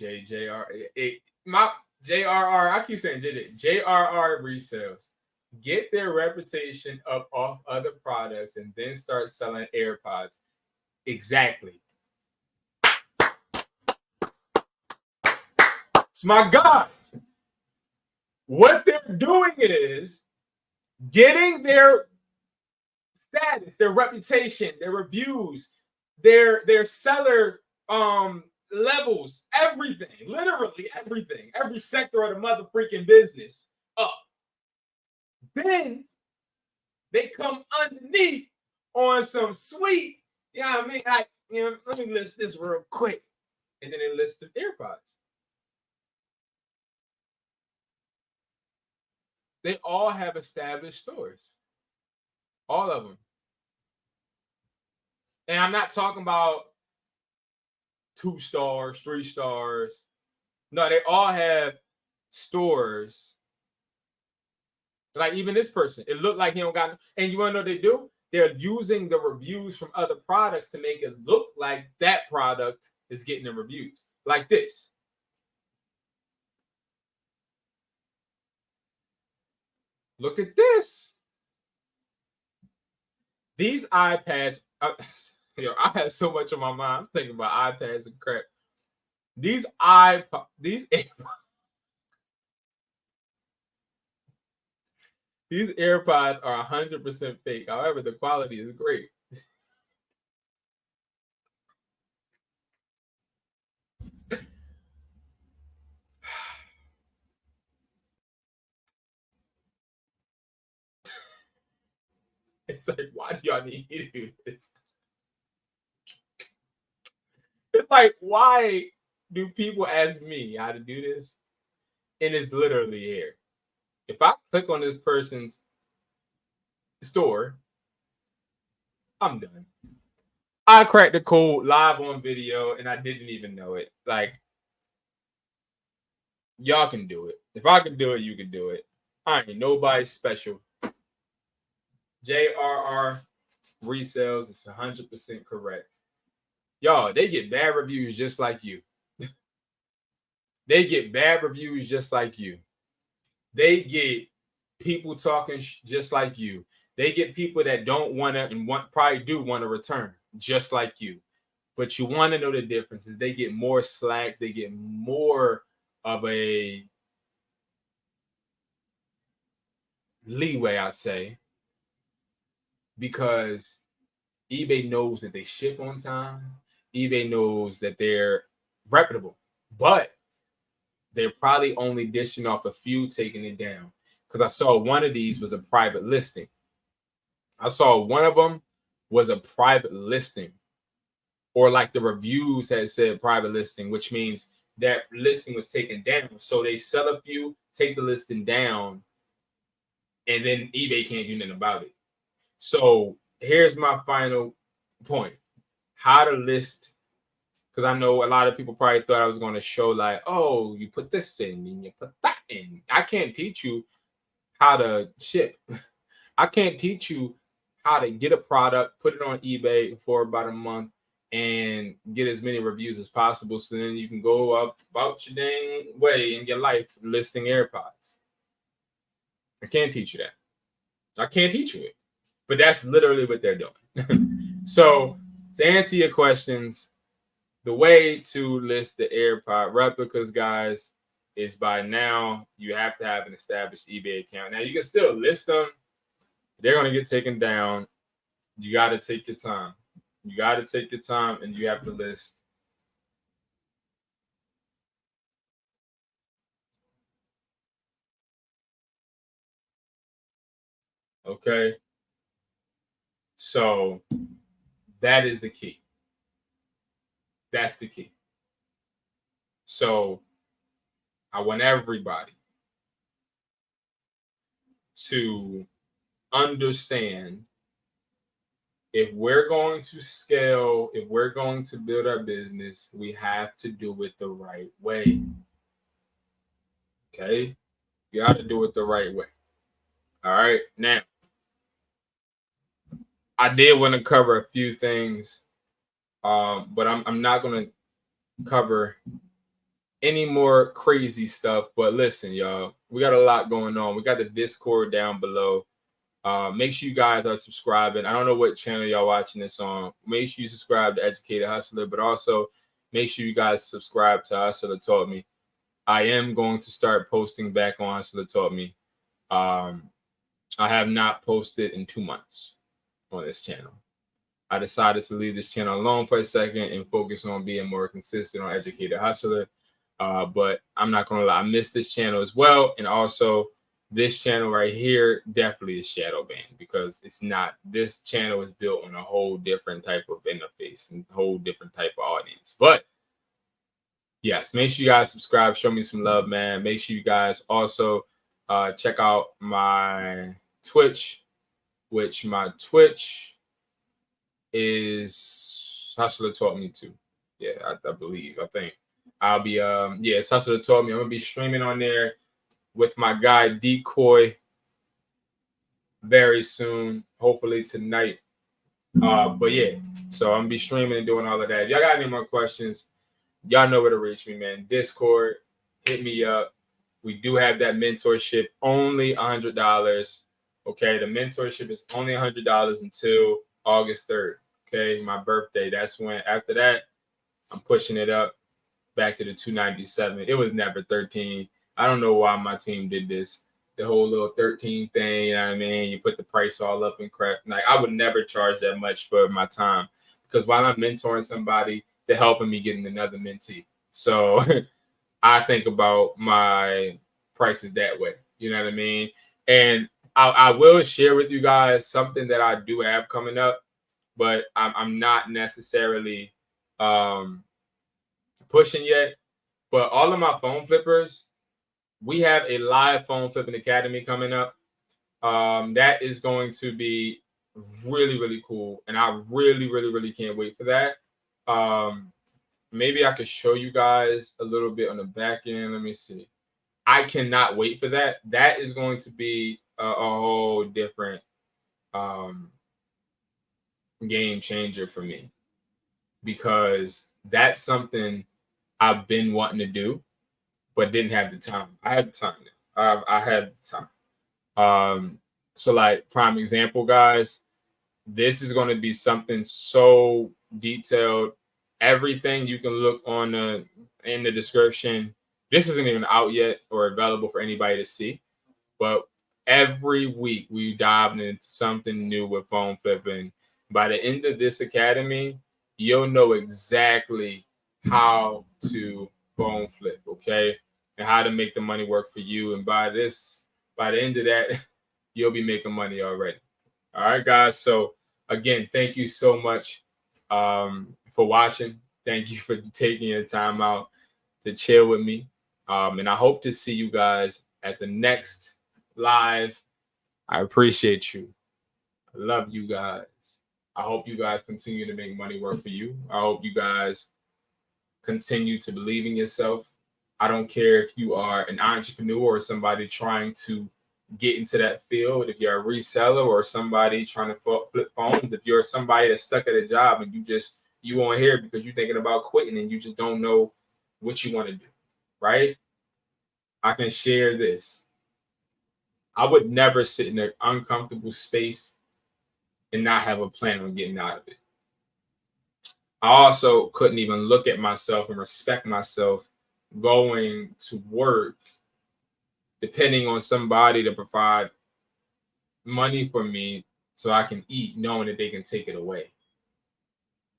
Speaker 1: I keep saying JRR resales. Get their reputation up off other products and then start selling AirPods. Exactly. It's my God. What they're doing is getting their status, their reputation, their reviews, their seller levels, everything, literally everything, every sector of the mother freaking business up. Then they come underneath on some sweet, you know what I mean? Let me list this real quick. And then they list the AirPods. They all have established stores. All of them. And I'm not talking about 2 stars, 3 stars. No, they all have stores. Like even this person, it looked like he don't got. And you want to know what they do? They're using the reviews from other products to make it look like that product is getting the reviews. Like this. Look at this. These iPads, I have so much on my mind. I'm thinking about iPads and crap. These AirPods are 100% fake. However, the quality is great. It's like, why do y'all need to do this? It's like, why do people ask me how to do this? And it's literally here. If I click on this person's store, I'm done. I cracked the code live on video and I didn't even know it. Like, y'all can do it. If I can do it, you can do it. I ain't nobody special. JRR resales is 100% correct. Y'all, they get bad reviews just like you. They get bad reviews just like you. They get people talking just like you. They get people that don't want to and probably do want to return just like you. But you want to know the differences. They get more slack. They get more of a leeway, I'd say, because eBay knows that they ship on time. eBay knows that they're reputable, but they're probably only dishing off a few, taking it down. Because I saw one of these was a private listing. I saw one of them was a private listing, or like the reviews had said private listing, which means that listing was taken down. So they sell a few, take the listing down, and then eBay can't do nothing about it. So here's my final point. How to list, because I know a lot of people probably thought I was going to show like, oh, you put this in and you put that in. I can't teach you how to ship. I can't teach you how to get a product, put it on eBay for about a month, and get as many reviews as possible so then you can go up about your dang way in your life listing AirPods. I can't teach you that. I can't teach you it. But that's literally what they're doing. So to answer your questions, the way to list the AirPod replicas, guys, is by now you have to have an established eBay account. Now you can still list them. They're going to get taken down. You got to take your time. You got to take your time and you have to list. Okay. So that is the key. That's the key. So I want everybody to understand, if we're going to scale, if we're going to build our business, we have to do it the right way. Okay? You got to do it the right way. All right? Now, I did want to cover a few things, but I'm not going to cover any more crazy stuff. But listen, y'all, we got a lot going on. We got the Discord down below. Make sure you guys are subscribing. I don't know what channel y'all watching this on. Make sure you subscribe to Educated Hustler, but also make sure you guys subscribe to Hustler Taught Me. I am going to start posting back on Hustler Taught Me. I have not posted in 2 months on this channel. I decided to leave this channel alone for a second and focus on being more consistent on Educated Hustler. But I'm not going to lie, I missed this channel as well. And also, this channel right here definitely is shadow banned because it's not, this channel is built on a whole different type of interface and a whole different type of audience. But yes, make sure you guys subscribe, show me some love, man. Make sure you guys also check out my Twitch, which my Twitch is Hustler Taught Me too. Yeah, I believe, I think. I'll be, yeah, it's Hustler Taught Me. I'm going to be streaming on there with my guy Decoy very soon, hopefully tonight. But yeah, so I'm gonna be streaming and doing all of that. If y'all got any more questions, y'all know where to reach me, man. Discord, hit me up. We do have that mentorship, only $100. Okay, the mentorship is only $100 until August 3rd. Okay, my birthday. That's when, after that, I'm pushing it up back to the $297. It was never $13. I don't know why my team did this. The whole little 13 thing, you know what I mean? You put the price all up and crap. Like, I would never charge that much for my time because while I'm mentoring somebody, they're helping me getting another mentee. So I think about my prices that way. You know what I mean? And I will share with you guys something that I do have coming up, but I'm not necessarily pushing yet. But all of my phone flippers, we have a live phone flipping academy coming up. That is going to be really, really cool. And I really, really, really can't wait for that. Maybe I could show you guys a little bit on the back end. Let me see. I cannot wait for that. That is going to be a whole different game changer for me because that's something I've been wanting to do, but didn't have the time. I had the time now. I had the time. So like prime example, guys, this is going to be something so detailed. Everything you can look on in the description. This isn't even out yet or available for anybody to see, but every week we dive into something new with phone flipping. By the end of this academy, you'll know exactly how to phone flip, okay? And how to make the money work for you. And by the end of that, you'll be making money already. All right, guys. So again, thank you so much for watching. Thank you for taking your time out to chill with me. And I hope to see you guys at the next live. I appreciate you. I love you guys. I hope you guys continue to make money work for you. I hope you guys continue to believe in yourself. I don't care if you are an entrepreneur or somebody trying to get into that field. If you're a reseller or somebody trying to flip phones, if you're somebody that's stuck at a job and you on here because you're thinking about quitting and you just don't know what you want to do, right? I can share this. I would never sit in an uncomfortable space and not have a plan on getting out of it. I also couldn't even look at myself and respect myself going to work, depending on somebody to provide money for me so I can eat, knowing that they can take it away.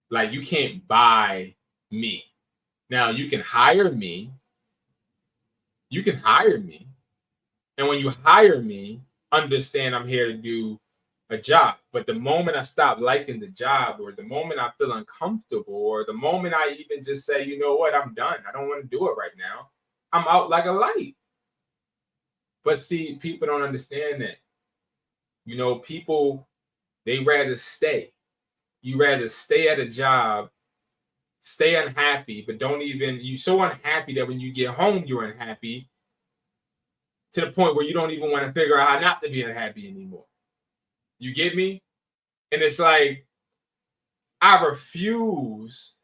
Speaker 1: Like, you can't buy me. Now, you can hire me. You can hire me. And when you hire me, understand I'm here to do a job. But the moment I stop liking the job, or the moment I feel uncomfortable, or the moment I even just say, you know what, I'm done, I don't want to do it right now, I'm out like a light. But see, people don't understand that. You know, people, they rather stay. You rather stay at a job, stay unhappy, but don't even, you're so unhappy that when you get home, you're unhappy to the point where you don't even want to figure out how not to be unhappy anymore. You get me? And it's like, I refuse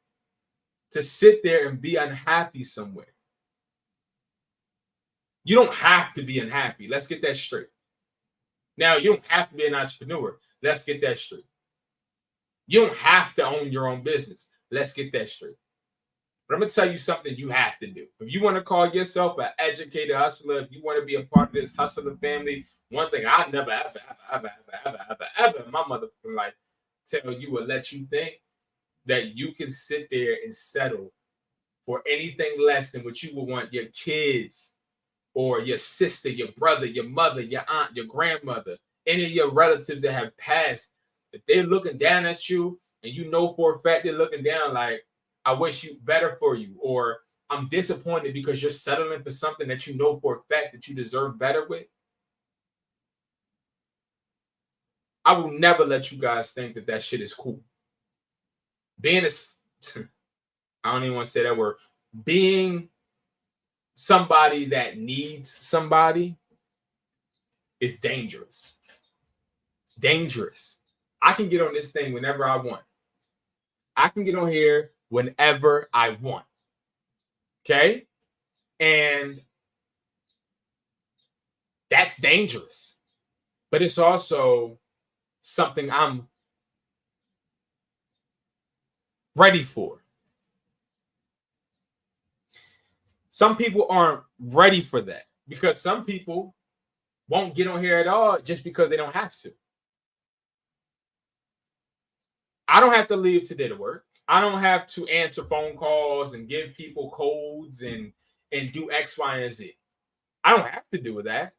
Speaker 1: to sit there and be unhappy somewhere. You don't have to be unhappy. Let's get that straight. Now, you don't have to be an entrepreneur. Let's get that straight. You don't have to own your own business. Let's get that straight. But I'm going to tell you something you have to do. If you want to call yourself an educated hustler, if you want to be a part of this hustler family, one thing I never, ever in my motherfucking life tell you or let you think that you can sit there and settle for anything less than what you would want your kids or your sister, your brother, your mother, your aunt, your grandmother, any of your relatives that have passed. If they're looking down at you and you know for a fact they're looking down like, I wish you better for you, or I'm disappointed because you're settling for something that you know for a fact that you deserve better with, I will never let you guys think that that shit is cool. Being a, I don't even want to say that word, being somebody that needs somebody is dangerous. Dangerous. I can get on this thing whenever I want. I can get on here whenever I want. Okay? And that's dangerous. But it's also something I'm ready for. Some people aren't ready for that because some people won't get on here at all just because they don't have to. I don't have to leave today to work. I don't have to answer phone calls and give people codes and do X, Y, and Z. I don't have to do that.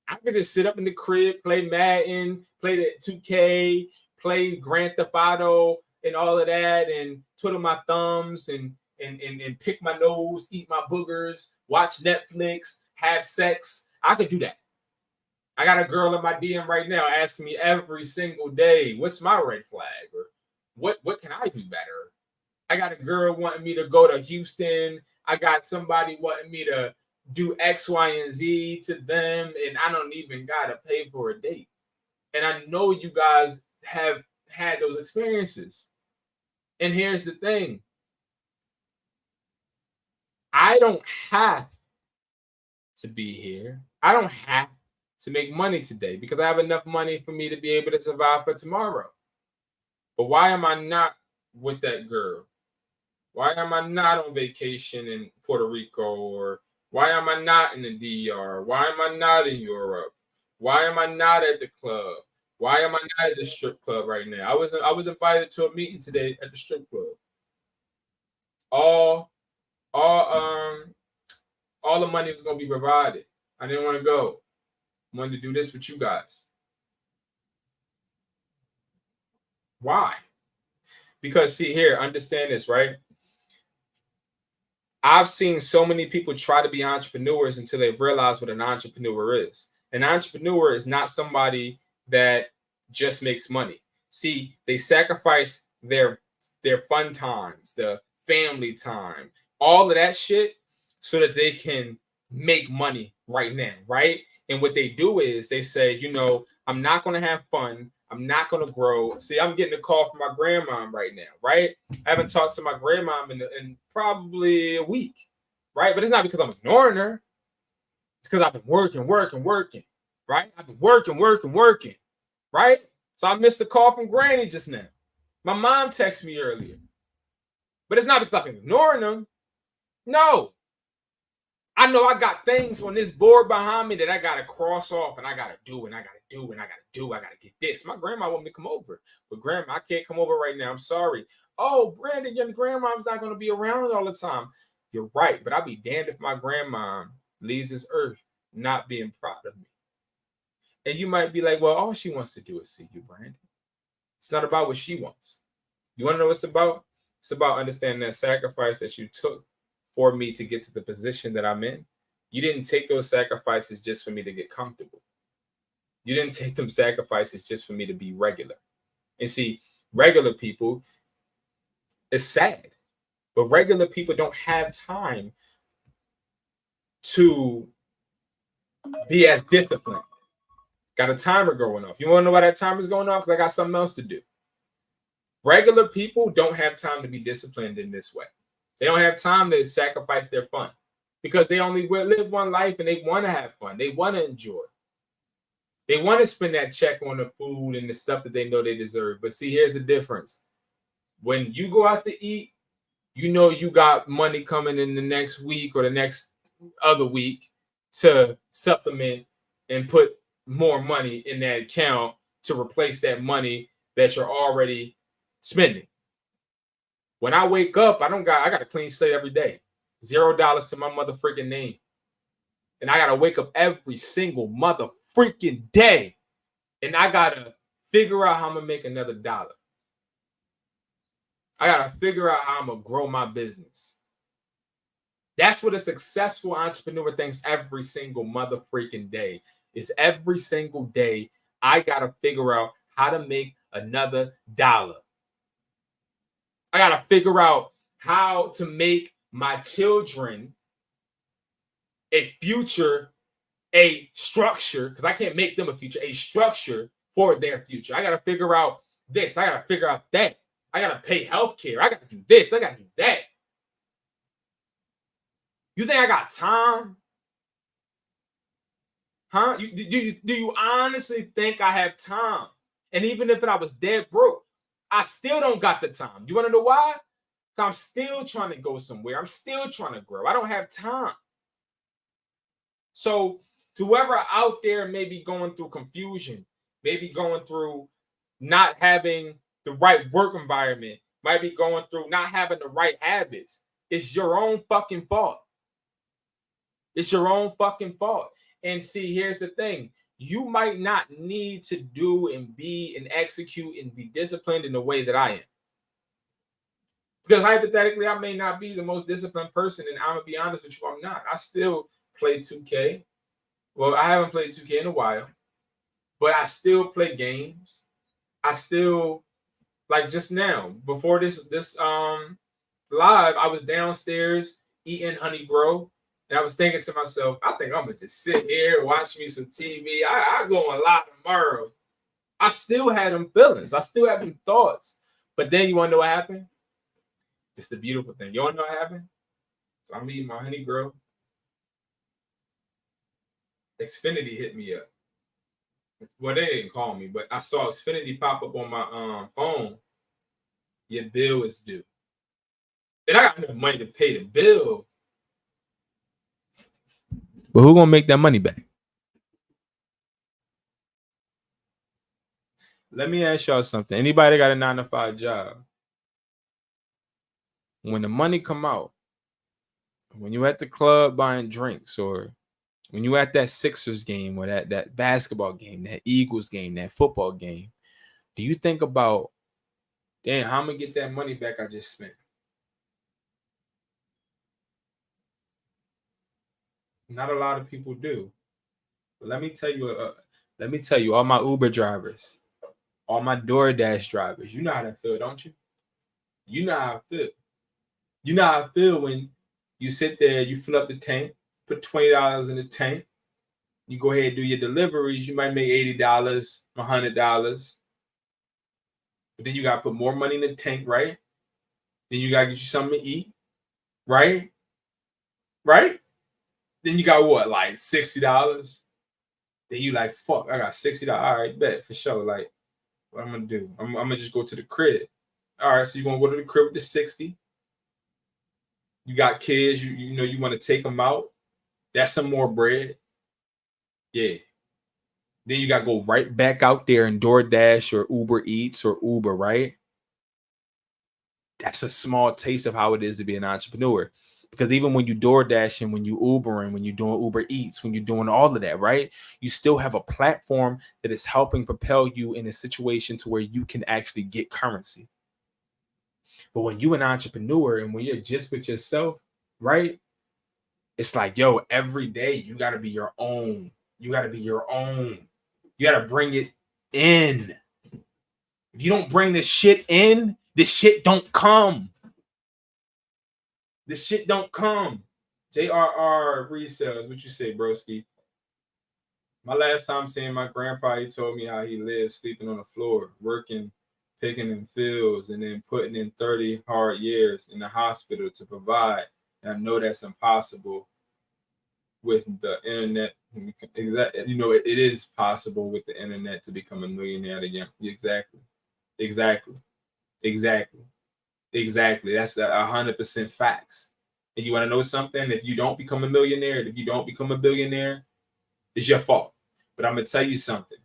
Speaker 1: I can just sit up in the crib, play Madden, play the 2K, play Grand Theft Auto and all of that, and twiddle my thumbs and pick my nose, eat my boogers, watch Netflix, have sex. I could do that. I got a girl in my DM right now asking me every single day, what's my red flag? Or what can I do better? I got a girl wanting me to go to Houston. I got somebody wanting me to do X, Y, and Z to them, and I don't even gotta pay for a date. And I know you guys have had those experiences. And here's the thing. I don't have to be here. I don't have to make money today because I have enough money for me to be able to survive for tomorrow. But why am I not with that girl? Why am I not on vacation in Puerto Rico? Or why am I not in the DR? Why am I not in Europe? Why am I not at the club? Why am I not at the strip club right now? I was invited to a meeting today at the strip club. All the money was gonna be provided. I didn't want to go. I wanted to do this with you guys. Why? Because see here, understand this, right? I've seen so many people try to be entrepreneurs until they've realized what an entrepreneur is. An entrepreneur is not somebody that just makes money. See, they sacrifice their fun times, the family time, all of that shit so that they can make money right now, right? And what they do is they say, you know, I'm not going to have fun. I'm not going to grow. See, I'm getting a call from my grandma right now, right? I haven't talked to my grandma in probably a week, right? But it's not because I'm ignoring her. It's because I've been working, right? I've been working, right? So I missed a call from Granny just now. My mom texted me earlier. But it's not because I've been ignoring them. No. I know I got things on this board behind me that I got to cross off and I got to do and I got to do and I got to do. I got to get this. My grandma want me to come over. But grandma, I can't come over right now. I'm sorry. Oh, Brandon, your grandma's not going to be around all the time. You're right. But I'll be damned if my grandma leaves this earth not being proud of me. And you might be like, well, all she wants to do is see you, Brandon. It's not about what she wants. You want to know what it's about? It's about understanding that sacrifice that you took for me to get to the position that I'm in. You didn't take those sacrifices just for me to get comfortable. You didn't take them sacrifices just for me to be regular. And see, regular people, it's sad, but regular people don't have time to be as disciplined. Got a timer going off. You want to know why that timer's going off? Because I got something else to do. Regular people don't have time to be disciplined in this way. They don't have time to sacrifice their fun because they only live one life and they want to have fun. They want to enjoy. They want to spend that check on the food and the stuff that they know they deserve. But see, here's the difference. When you go out to eat, you know you got money coming in the next week or the next other week to supplement and put more money in that account to replace that money that you're already spending. When I wake up, I got a clean slate every day. $0 to my mother freaking name. And I gotta wake up every single mother freaking day. And I gotta figure out how I'm gonna make another dollar. I gotta figure out how I'm gonna grow my business. That's what a successful entrepreneur thinks every single mother freaking day. Is every single day I gotta figure out how to make another dollar. I gotta figure out how to make my children a future, a structure, because I can't make them a future, a structure for their future. I gotta figure out this. I gotta figure out that. I gotta pay healthcare. I gotta do this. I gotta do that. You think I got time? Huh? Do you honestly think I have time? And even if I was dead broke, I still don't got the time. You want to know why? Because I'm still trying to go somewhere. I'm still trying to grow. I don't have time. So to whoever out there may be going through confusion, maybe going through not having the right work environment, might be going through not having the right habits, it's your own fucking fault. It's your own fucking fault. And see, here's the thing. You might not need to do and be and execute and be disciplined in the way that I am. Because hypothetically, I may not be the most disciplined person. And I'm going to be honest with you, I'm not. I still play 2K. Well, I haven't played 2K in a while. But I still play games. I still, like just now, before this live, I was downstairs eating Honey Grow. And I was thinking to myself, I think I'm going to just sit here, watch me some TV. I go a lot tomorrow. I still had them feelings. I still have them thoughts. But then you want to know what happened? It's the beautiful thing. You want to know what happened? So I'm eating my Honey Grow. Xfinity hit me up. Well, they didn't call me, but I saw Xfinity pop up on my phone. Your bill is due. And I got no money to pay the bill. But who gonna make that money back? Let me ask y'all something. Anybody got a 9-to-5 job? When the money come out, when you at the club buying drinks, or when you at that Sixers game, or that basketball game, that Eagles game, that football game, do you think about, damn, how I'm gonna get that money back I just spent? Not a lot of people do. But let me tell you, all my Uber drivers, all my DoorDash drivers, you know how that feel, don't you? You know how I feel. You know how I feel when you sit there, you fill up the tank, put $20 in the tank, you go ahead and do your deliveries, you might make $80, $100. But then you got to put more money in the tank, right? Then you got to get you something to eat, right? Right? Then you got what, like $60? Then you like, fuck, I got $60. All right, bet, for sure. Like, what I'm going to do? I'm going to just go to the crib. All right, so you're going to go to the crib with the 60. You got kids, you know you want to take them out. That's some more bread. Yeah. Then you got to go right back out there and DoorDash or Uber Eats or Uber, right? That's a small taste of how it is to be an entrepreneur. Because even when you DoorDash and when you Uber and when you're doing Uber Eats, when you're doing all of that, right? You still have a platform that is helping propel you in a situation to where you can actually get currency. But when you're an entrepreneur and when you're just with yourself, right? It's like, yo, every day you got to be your own. You got to be your own. You got to bring it in. If you don't bring this shit in, this shit don't come. This shit don't come. JRR Resellers, what you say, broski? My last time seeing my grandpa, he told me how he lived sleeping on the floor, working, picking in fields, and then putting in 30 hard years in the hospital to provide. And I know that's impossible with the internet. You know, it is possible with the internet to become a millionaire again. Exactly. That's 100% facts. And you want to know something? If you don't become a millionaire, if you don't become a billionaire, it's your fault. But I'm going to tell you something.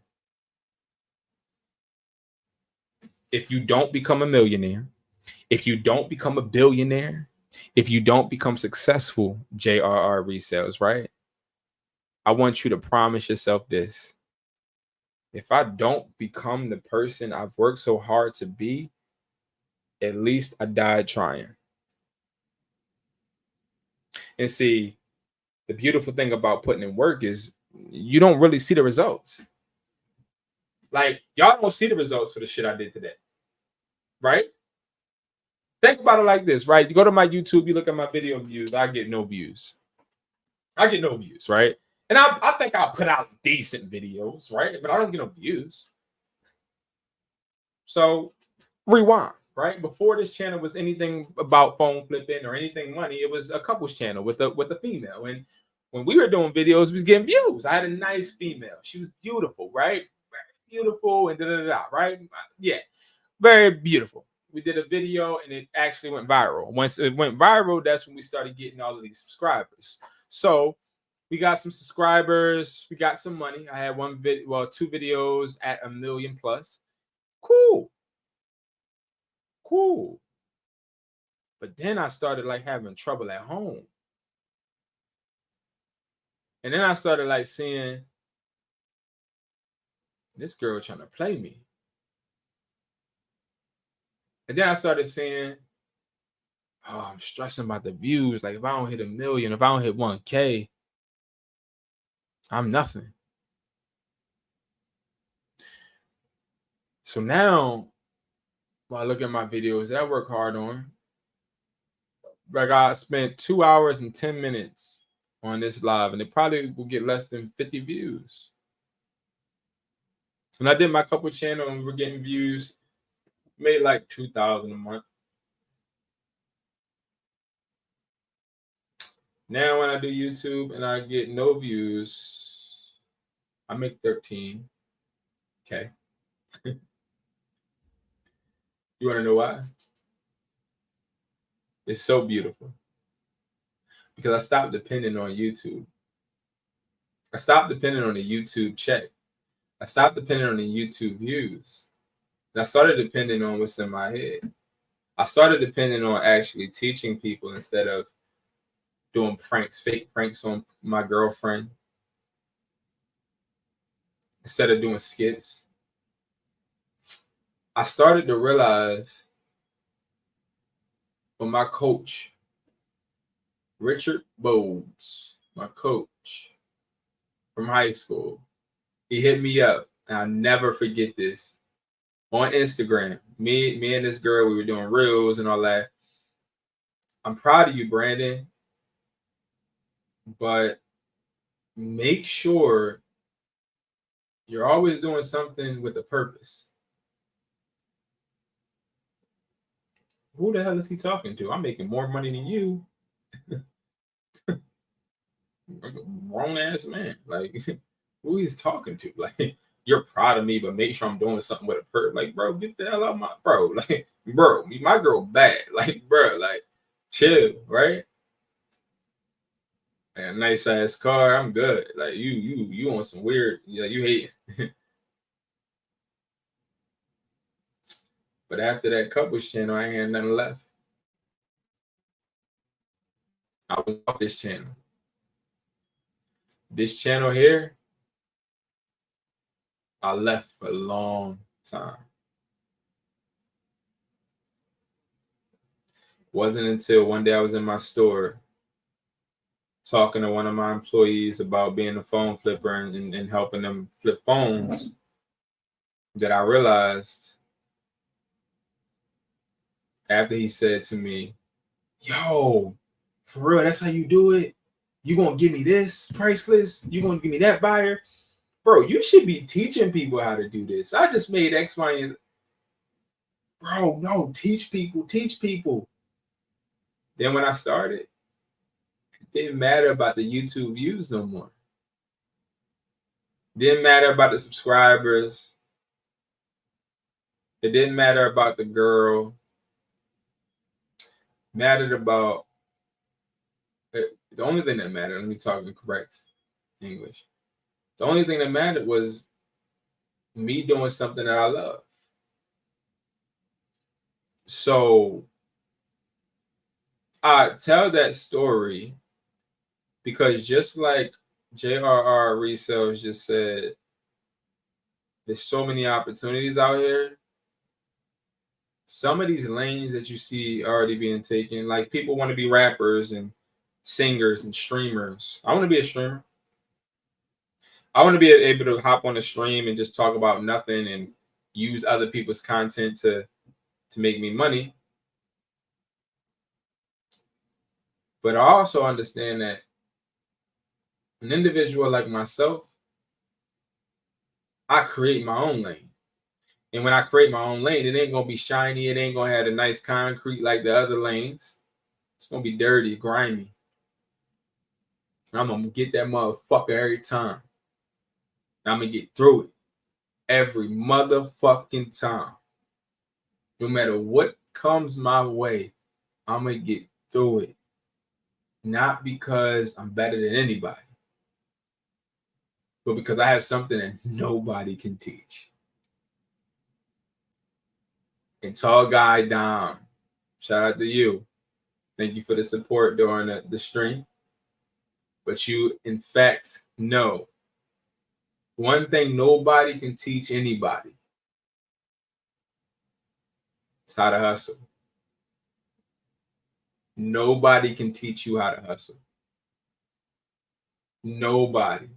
Speaker 1: If you don't become a millionaire, if you don't become a billionaire, if you don't become successful, JRR Resellers, right? I want you to promise yourself this. If I don't become the person I've worked so hard to be, at least I died trying. And see, the beautiful thing about putting in work is you don't really see the results. Like, y'all don't see the results for the shit I did today. Right? Think about it like this, right? You go to my YouTube, you look at my video views, I get no views. Right? And I think I'll put out decent videos, right? But I don't get no views. So rewind, right? Before this channel was anything about phone flipping or anything money, it was a couples channel with a female. And when we were doing videos, we was getting views. I had a nice female. She was beautiful, right? Very beautiful and da-da-da-da, right? Yeah, very beautiful. We did a video and it actually went viral. Once it went viral, that's when we started getting all of these subscribers. So we got some subscribers. We got some money. I had two videos at 1 million plus. Cool. But then I started like having trouble at home. And then I started like seeing this girl trying to play me. And then I started saying, oh, I'm stressing about the views. Like if I don't hit 1 million, if I don't hit 1K, I'm nothing. So now, while I look at my videos that I work hard on, like I spent 2 hours and 10 minutes on this live, and it probably will get less than 50 views. And I did my couple channel and we were getting views, made like 2,000 a month. Now when I do YouTube and I get no views, I make 13. Okay. You want to know why? It's so beautiful. Because I stopped depending on YouTube. I stopped depending on the YouTube check. I stopped depending on the YouTube views. And I started depending on what's in my head. I started depending on actually teaching people instead of doing pranks, fake pranks on my girlfriend. Instead of doing skits. I started to realize when my coach, Richard Bowles, my coach from high school, he hit me up, and I'll never forget this. On Instagram, me and this girl, we were doing reels and all that. I'm proud of you, Brandon, but make sure you're always doing something with a purpose. Who the hell is he talking to? I'm making more money than you. Wrong ass man. Like, who he's talking to? Like, you're proud of me, but make sure I'm doing something with a purpose. Like, bro, get the hell out of my bro. Like, bro, my girl bad. Like, bro, like, chill, right? And a nice ass car, I'm good. Like, you on some weird, you hate. But after that couples channel, I ain't had nothing left. I was off this channel. This channel here, I left for a long time. Wasn't until one day I was in my store talking to one of my employees about being a phone flipper and helping them flip phones, that I realized after he said to me, yo, for real, that's how you do it? You gonna give me this price list? You gonna give me that buyer? Bro, you should be teaching people how to do this. I just made X, Y, and bro, no, teach people, teach people. Then when I started, it didn't matter about the YouTube views no more. Didn't matter about the subscribers. It didn't matter about the girl. Mattered about the only thing that mattered. Let me talk in correct English. The only thing that mattered was me doing something that I love. So I tell that story because just like JRR Resellers just said, there's so many opportunities out here. Some of these lanes that you see already being taken, like people want to be rappers and singers and streamers. I want to be a streamer. I want to be able to hop on a stream and just talk about nothing and use other people's content to make me money. But I also understand that an individual like myself, I create my own lane. And when I create my own lane, it ain't going to be shiny. It ain't going to have a nice concrete like the other lanes. It's going to be dirty, grimy. And I'm going to get that motherfucker every time. And I'm going to get through it every motherfucking time. No matter what comes my way, I'm going to get through it. Not because I'm better than anybody, but because I have something that nobody can teach. And Tall Guy Dom, shout out to you. Thank you for the support during the stream. But you, in fact, know one thing nobody can teach anybody is how to hustle. Nobody can teach you how to hustle. Nobody.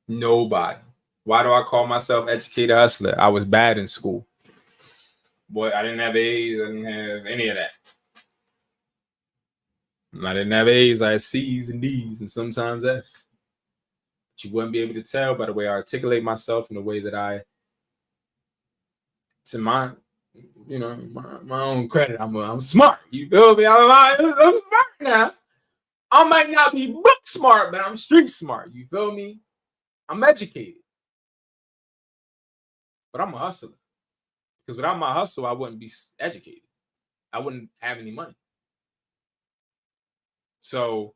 Speaker 1: Nobody. Why do I call myself educated hustler? I was bad in school. Boy, I didn't have A's. I didn't have any of that. I didn't have A's. I had C's and D's and sometimes F's. But you wouldn't be able to tell by the way I articulate myself in the way that I, to my, you know, my own credit, I'm smart. You feel me? I'm smart now. I might not be book smart, but I'm street smart. You feel me? I'm educated. But I'm a hustler. Because without my hustle, I wouldn't be educated. I wouldn't have any money. So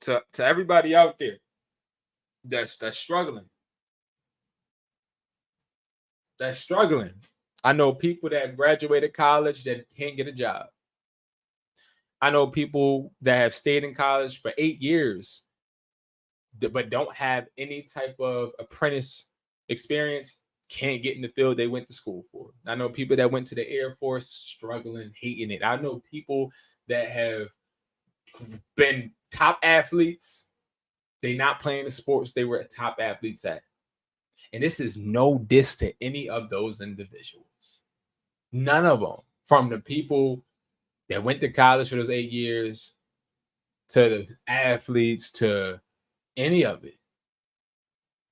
Speaker 1: to everybody out there that's struggling, I know people that graduated college that can't get a job. I know people that have stayed in college for 8 years but don't have any type of apprentice experience, can't get in the field they went to school for. I know people that went to the Air Force struggling, hating it. I know people that have been top athletes. They not playing the sports they were top athletes at. And this is no diss to any of those individuals. None of them. From the people that went to college for those 8 years, to the athletes, to any of it.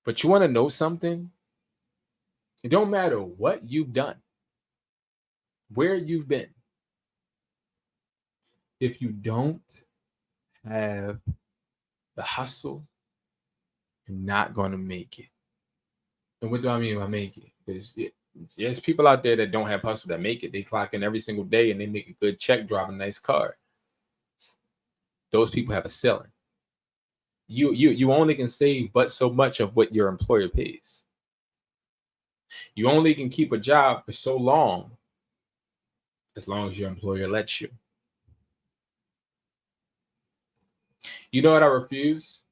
Speaker 1: But you want to know something? It don't matter what you've done, where you've been. If you don't have the hustle, you're not going to make it. And what do I mean by make it? There's people out there that don't have hustle that make it. They clock in every single day and they make a good check, drive a nice car. Those people have a ceiling. You only can save but so much of what your employer pays. You only can keep a job for so long as your employer lets you. You know what I refuse?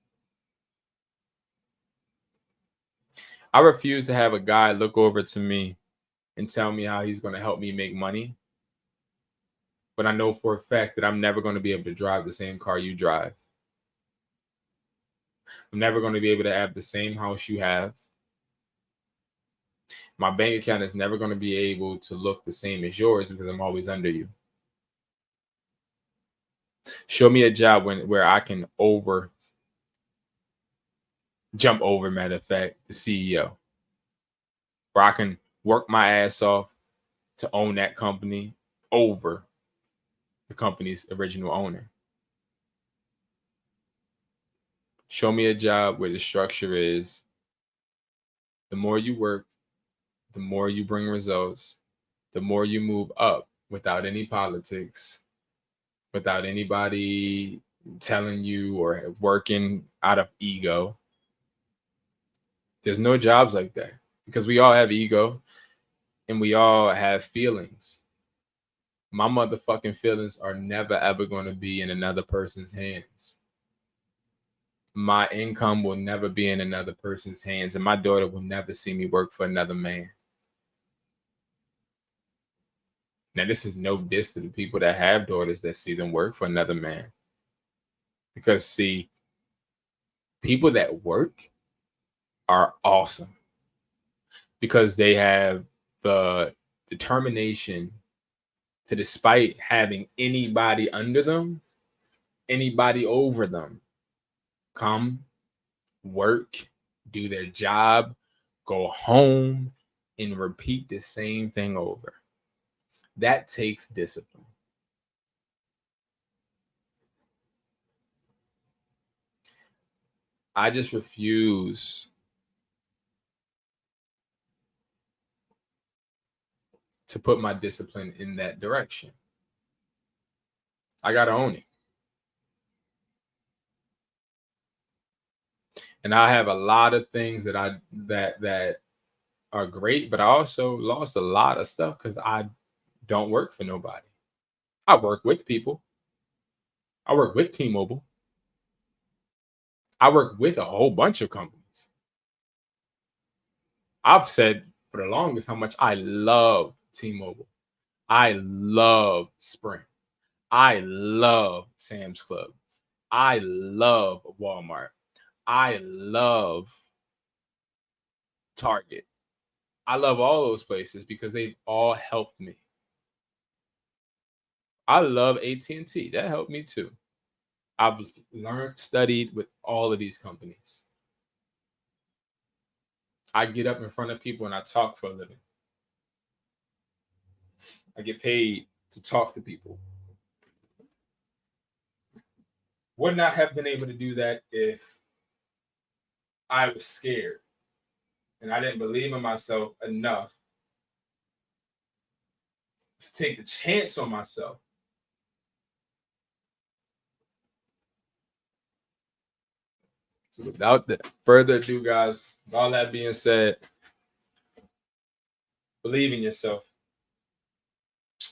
Speaker 1: I refuse to have a guy look over to me and tell me how he's going to help me make money But I know for a fact that I'm never going to be able to drive the same car you drive. I'm never going to be able to have the same house you have. My bank account is never going to be able to look the same as yours because I'm always under you. Show me a job where I can jump over, matter of fact, the CEO. Where I can work my ass off to own that company over the company's original owner. Show me a job where the structure is the more you work, the more you bring results, the more you move up without any politics, without anybody telling you or working out of ego. There's no jobs like that because we all have ego and we all have feelings. My motherfucking feelings are never ever going to be in another person's hands. My income will never be in another person's hands, and my daughter will never see me work for another man. Now, this is no diss to the people that have daughters that see them work for another man. Because, see, people that work are awesome because they have the determination to, despite having anybody under them, anybody over them, come, work, do their job, go home, and repeat the same thing over. That takes discipline. I just refuse to put my discipline in that direction. I gotta own it. And I have a lot of things that that are great, but I also lost a lot of stuff because I don't work for nobody. I work with people. I work with T-Mobile. I work with a whole bunch of companies. I've said for the longest how much I love T-Mobile. I love Sprint. I love Sam's Club. I love Walmart. I love Target. I love all those places because they've all helped me. I love AT&T. That helped me too. I've learned, studied with all of these companies. I get up in front of people and I talk for a living. I get paid to talk to people. Would not have been able to do that if I was scared and I didn't believe in myself enough to take the chance on myself. So without further ado, guys, with all that being said, believe in yourself.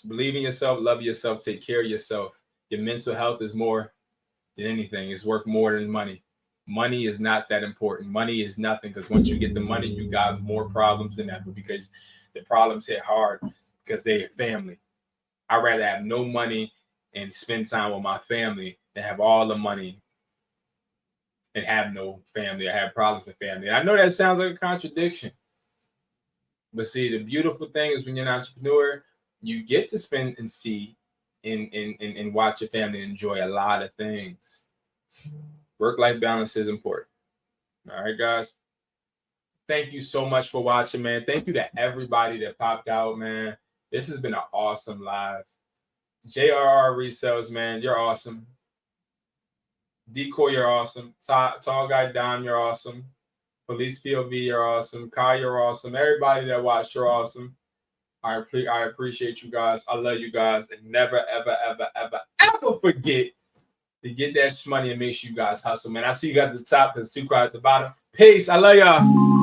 Speaker 1: Believe in yourself, love yourself, take care of yourself. Your mental health is more than anything. It's worth more than money. Money is not that important. Money is nothing because once you get the money, you got more problems than ever because the problems hit hard because they're family. I'd rather have no money and spend time with my family than have all the money and have no family or have problems with family. And I know that sounds like a contradiction. But see, the beautiful thing is when you're an entrepreneur, you get to spend and see and watch your family enjoy a lot of things. Work-life balance is important. All right, guys. Thank you so much for watching, man. Thank you to everybody that popped out, man. This has been an awesome live. JRR Resells, man. You're awesome. Decoy, you're awesome. Tall Guy Dom, you're awesome. Police POV, you're awesome. Kai, you're awesome. Everybody that watched, you're awesome. I appreciate you guys. I love you guys. And never, ever, ever, ever, ever forget to get that money and make sure you guys hustle, man. I see you guys at the top because it's too quiet at the bottom. Peace. I love y'all.